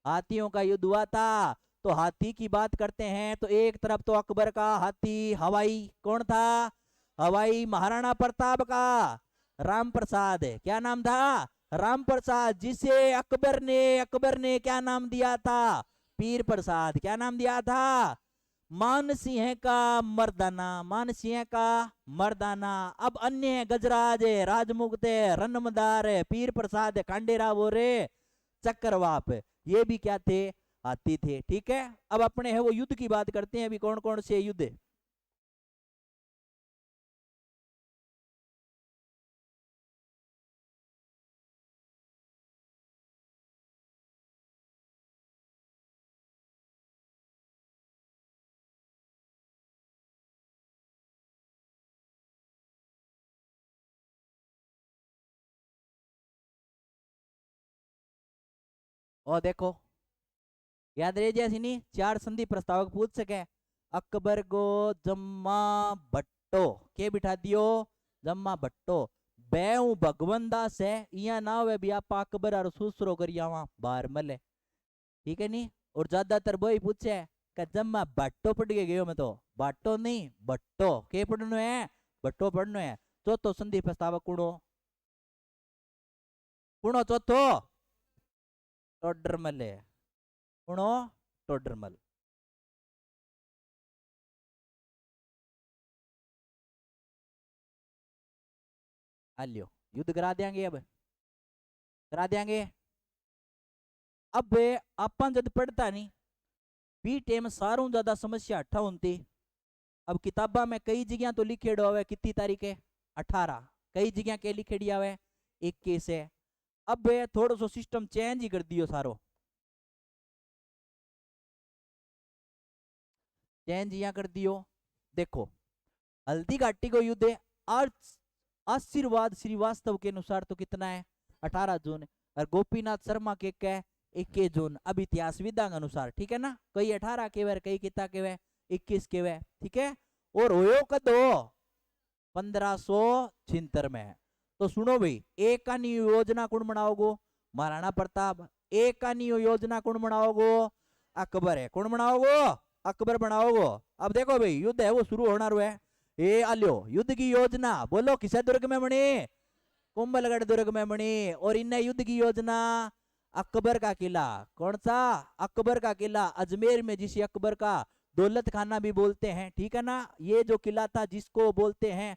हाथियों का युद्ध हुआ था। तो हाथी की बात करते हैं तो एक तरफ तो अकबर का हाथी हवाई, कौन था, हवाई महाराणा प्रताप का राम प्रसाद, क्या नाम था, राम प्रसाद, जिसे अकबर ने क्या नाम दिया था, पीर प्रसाद, क्या नाम दिया था, मान सिंह का मर्दाना, मान सिंह का मर्दाना। अब अन्य है गजराज, राजमुकुट, रनमदार, पीर प्रसाद, खांडेराव और चक्रवाप, ये भी क्या थे, हाथी थे। ठीक है, अब अपने है वो युद्ध की बात करते हैं, अभी कौन कौन से युद्ध और देखो याद रहे जैसी नहीं, 4 संधि प्रस्तावक पूछ सके। अकबर को जम्मा भट्टो के बिठा दियो, जम्मा भट्टो। बेऊ भगवान दास है इया ना हुए भी आप अकबर और सुसरो करिया वहां बाहर मले, ठीक है नहीं। और ज्यादातर वही पूछे कि जम्मा भट्टो पढ़ के गयो मैं तो, भट्टो नहीं भट्टो के पढ़नो है, भट्टो पढ़नो है। चौथो संधि प्रस्तावक कुणो, कुणो चौथो टोडरमल है, कुणो टोडरमल। आलियो युद्ध करा देंगे, अब करा देंगे। अब अपन जब पढ़ता नहीं बी टेम सारों ज्यादा समस्या 58। अब किताबा में कई जगह तो लिखेड़ो हुआ कितनी तारीख है 18, कई जगह के लिखेड़ी आवे 21 है। अब थोड़ा सो सिस्टम चेंज ही कर दियो सारो, चेंज यहाँ कर दियो। देखो हल्दी घाटी को युद्ध है आशीर्वाद श्रीवास्तव के अनुसार तो कितना है 18 जून, और गोपीनाथ शर्मा के क्या है 21 जून। अब इतिहास विदा के अनुसार ठीक है ना, कई 18 के वे कई किता के वे 21 के वे, ठीक है। और होयो कदो 1576 में। तो सुनो भाई, एक का योजना कौन बनाओगो महाराणा प्रताप, एक का योजना कौन बनाओगो अकबर है, कौन बनाओगो अकबर बनाओगो। अब देखो भाई युद्ध है वो शुरू होना है, ये आलियो युद्ध की योजना बोलो किसे दुर्ग में बनी, कुंभलगढ़ दुर्ग में बनी। और इन युद्ध की योजना अकबर का किला, कौन सा अकबर का किला अजमेर में, जिसे अकबर का दौलत खाना भी बोलते हैं, ठीक है ना। ये जो किला था जिसको बोलते हैं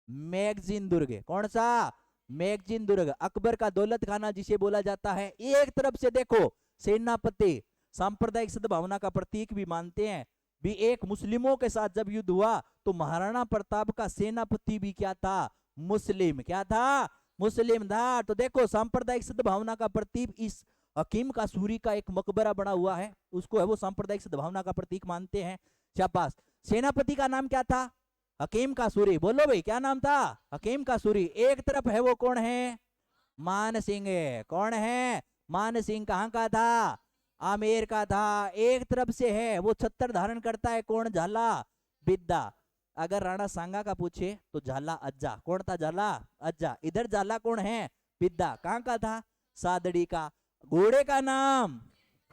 मैगजीन दुर्ग, कौन सा मैगजीन दुर्ग, अकबर का दौलत खाना जिसे बोला जाता है। एक तरफ से देखो सेनापति सांप्रदायिक सद्भावना का प्रतीक भी मानते हैं भी, एक मुस्लिमों के साथ जब युद्ध हुआ तो महाराणा प्रताप का सेनापति भी क्या था मुस्लिम, क्या था मुस्लिम था। तो देखो सांप्रदायिक सद्भावना का प्रतीक इस हकीम का सूरी का एक मकबरा बना हुआ है, उसको है वो सांप्रदायिक सद्भावना का प्रतीक मानते हैं। शाबाश। सेनापति का नाम क्या था हकीम का सूरी, बोलो भाई क्या नाम था हकीम का सूरी। एक तरफ है वो कौन है मान सिंह, कौन है मान सिंह, कहां का था आमेर का था। एक तरफ से है वो छत्र धारण करता है कौन झाला बिद्दा। अगर राणा सांगा का पूछे तो झाला अज्जा, कौन था झाला अज्जा। इधर झाला कौन है बिद्दा, कहां का था सादड़ी का। घोड़े का नाम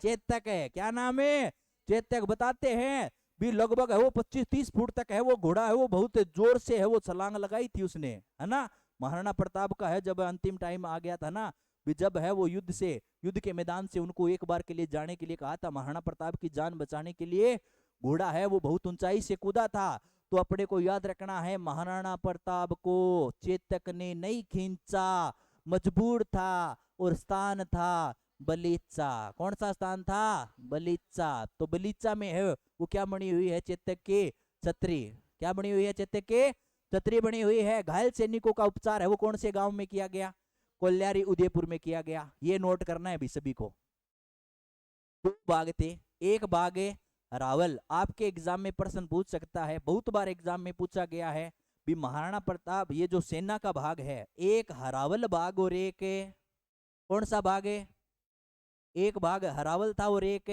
चेतक है, क्या नाम है चेतक। बताते हैं भी लगभग है वो 25-30 फुट तक है वो घोड़ा है, वो बहुत जोर से है वो छलांग लगाई थी उसने, है ना। महाराणा प्रताप का है जब अंतिम टाइम आ गया था ना, भी जब है वो युद्ध के मैदान से उनको एक बार के लिए जाने के लिए कहा था, महाराणा प्रताप की जान बचाने के लिए घोड़ा है वो बहुत ऊंचाई से कूदा था। तो अपने को याद रखना है महाराणा प्रताप को चेतक ने नहीं खींचा, मजबूर था। और स्थान था बलीचा, कौन सा स्थान था बलीचा। तो बलीचा में है वो क्या बनी हुई है चेतक की छतरी, क्या बनी हुई है चेतक की छतरी बनी हुई है। घायल सैनिकों का उपचार है वो कौन से गांव में किया गया कोल्यारी उदयपुर में किया गया। ये नोट करना है भी सभी को। 2 भाग थे, एक भाग है रावल, आपके एग्जाम में प्रश्न पूछ सकता है, बहुत बार एग्जाम में पूछा गया है भी महाराणा प्रताप ये जो सेना का भाग है, एक हरावल भाग और एक कौन सा भाग है, एक भाग हरावल था और एक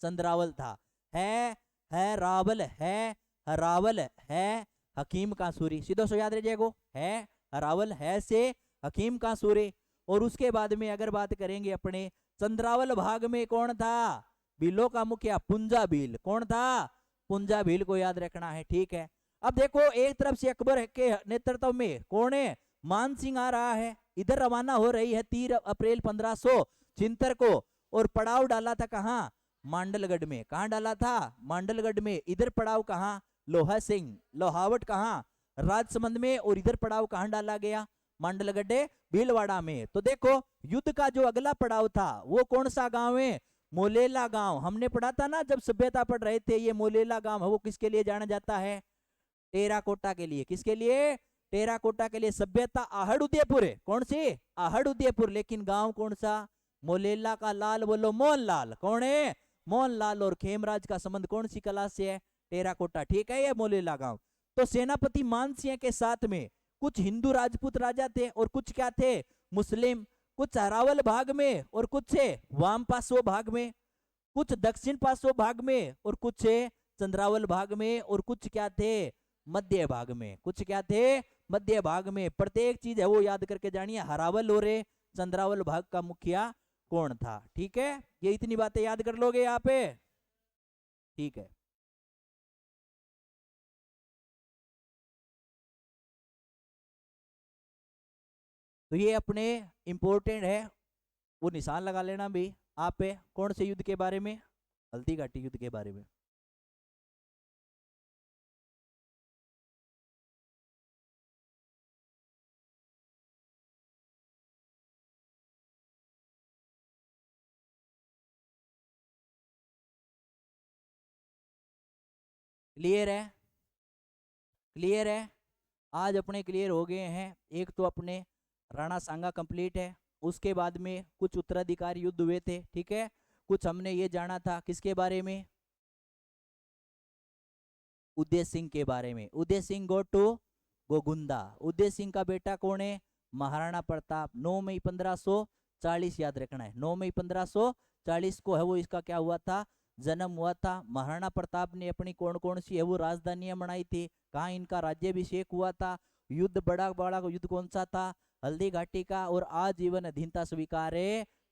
चंद्रावल था। है रावल है हरावल है हकीम का सूरी, सीधो सो याद रह जाएगो, है हरावल है से हकीम का सूरी। और उसके बाद में अगर बात करेंगे अपने चंद्रावल भाग में कौन था भीलों का मुखिया पुंजा भील, कौन था पुंजा भील को याद रखना है, ठीक है। अब देखो एक तरफ से अकबर के नेतृत्व में कौन है मान सिंह आ रहा है, इधर रवाना हो रही है 3 अप्रैल 1576 को। और पड़ाव डाला था कहाँ मांडलगढ़ में, कहाँ डाला था मांडलगढ़ में। इधर पड़ाव कहाँ लोहा सिंह लोहावट कहाँ राजसमंद में, और इधर पड़ाव कहाँ डाला गया मांडलगढ़ भीलवाड़ा में। तो देखो युद्ध का जो अगला पड़ाव था वो कौन सा गांव है मोलेला गांव। हमने पढ़ा था ना जब सभ्यता पढ़ रहे थे, ये मोलेला गांव है वो किसके लिए जाना जाता है टेराकोटा के लिए, किसके लिए टेराकोटा के लिए। सभ्यता आहड़ उदयपुर है, कौन सी आहड़ उदयपुर, लेकिन गांव कौन सा मोलेला का लाल बोलो मोहनलाल, कौन है मोहनलाल। और खेमराज का संबंध कौन सी कला से है टेराकोटा, ठीक है ये मोलेला गांव। तो सेनापति मानसिंह के साथ में कुछ हिंदू राजपूत राजा थे और कुछ क्या थे मुस्लिम। कुछ अरावल भाग में और कुछ वाम पार्श्व भाग में, कुछ दक्षिण पार्श्व भाग में और कुछ चंद्रावल भाग में, और कुछ क्या थे मध्य भाग में, कुछ क्या थे मध्य भाग में। प्रत्येक चीज है वो याद करके जानिए। हरावल और चंद्रावल भाग का मुखिया कौन था, ठीक है, ये इतनी बातें याद कर लोगे यहाँ पे, ठीक है। तो ये अपने इंपॉर्टेंट है, वो निशान लगा लेना भी आप पे। कौन से युद्ध के बारे में, हल्दी घाटी युद्ध के बारे में। क्लियर है, क्लियर है, आज अपने क्लियर हो गए हैं। एक तो अपने राणा सांगा कंप्लीट है, उसके बाद में कुछ उत्तराधिकारी युद्ध हुए थे, ठीक है। कुछ हमने ये जाना था किसके बारे में, उदय सिंह के बारे में। उदय सिंह गो टू गोगुंदा। उदय सिंह का बेटा कौन है, महाराणा प्रताप। 9 मई 1540 याद रखना है, 9 मई 1540 को है वो इसका क्या हुआ था, जन्म हुआ था। महाराणा प्रताप ने अपनी कौन कौन सी है वो राजधानियां बनाई थी, कहाँ इनका राज्याभिषेक हुआ था, युद्ध बड़ा बड़ा युद्ध कौन सा था, हल्दी घाटी का, और आजीवन अधीनता स्वीकार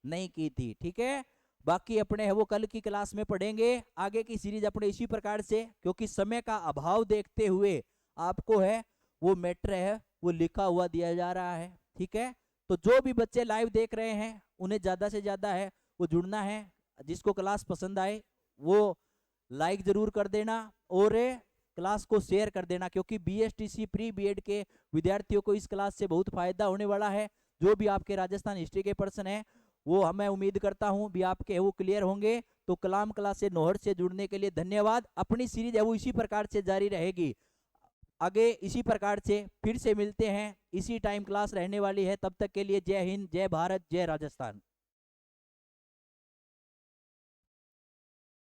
नहीं की थी, ठीक है। बाकी अपने है वो कल की क्लास में पढ़ेंगे। आगे की सीरीज अपने इसी प्रकार से, क्योंकि समय का अभाव देखते हुए आपको है वो मैटर है वो लिखा हुआ दिया जा रहा है, ठीक है। तो जो भी बच्चे लाइव देख रहे हैं उन्हें ज्यादा से ज्यादा है वो जुड़ना है। जिसको क्लास पसंद आए वो लाइक जरूर कर देना और क्लास को शेयर कर देना, क्योंकि बीएसटीसी प्री बीएड के विद्यार्थियों को इस क्लास से बहुत फायदा होने वाला है। जो भी आपके राजस्थान हिस्ट्री के पर्सन है वो हमें उम्मीद करता हूं भी आपके वो क्लियर होंगे। तो कलाम क्लास से नोहर से जुड़ने के लिए धन्यवाद। अपनी सीरीज है वो इसी प्रकार से जारी रहेगी, आगे इसी प्रकार से फिर से मिलते हैं, इसी टाइम क्लास रहने वाली है। तब तक के लिए जय हिंद, जय भारत, जय राजस्थान।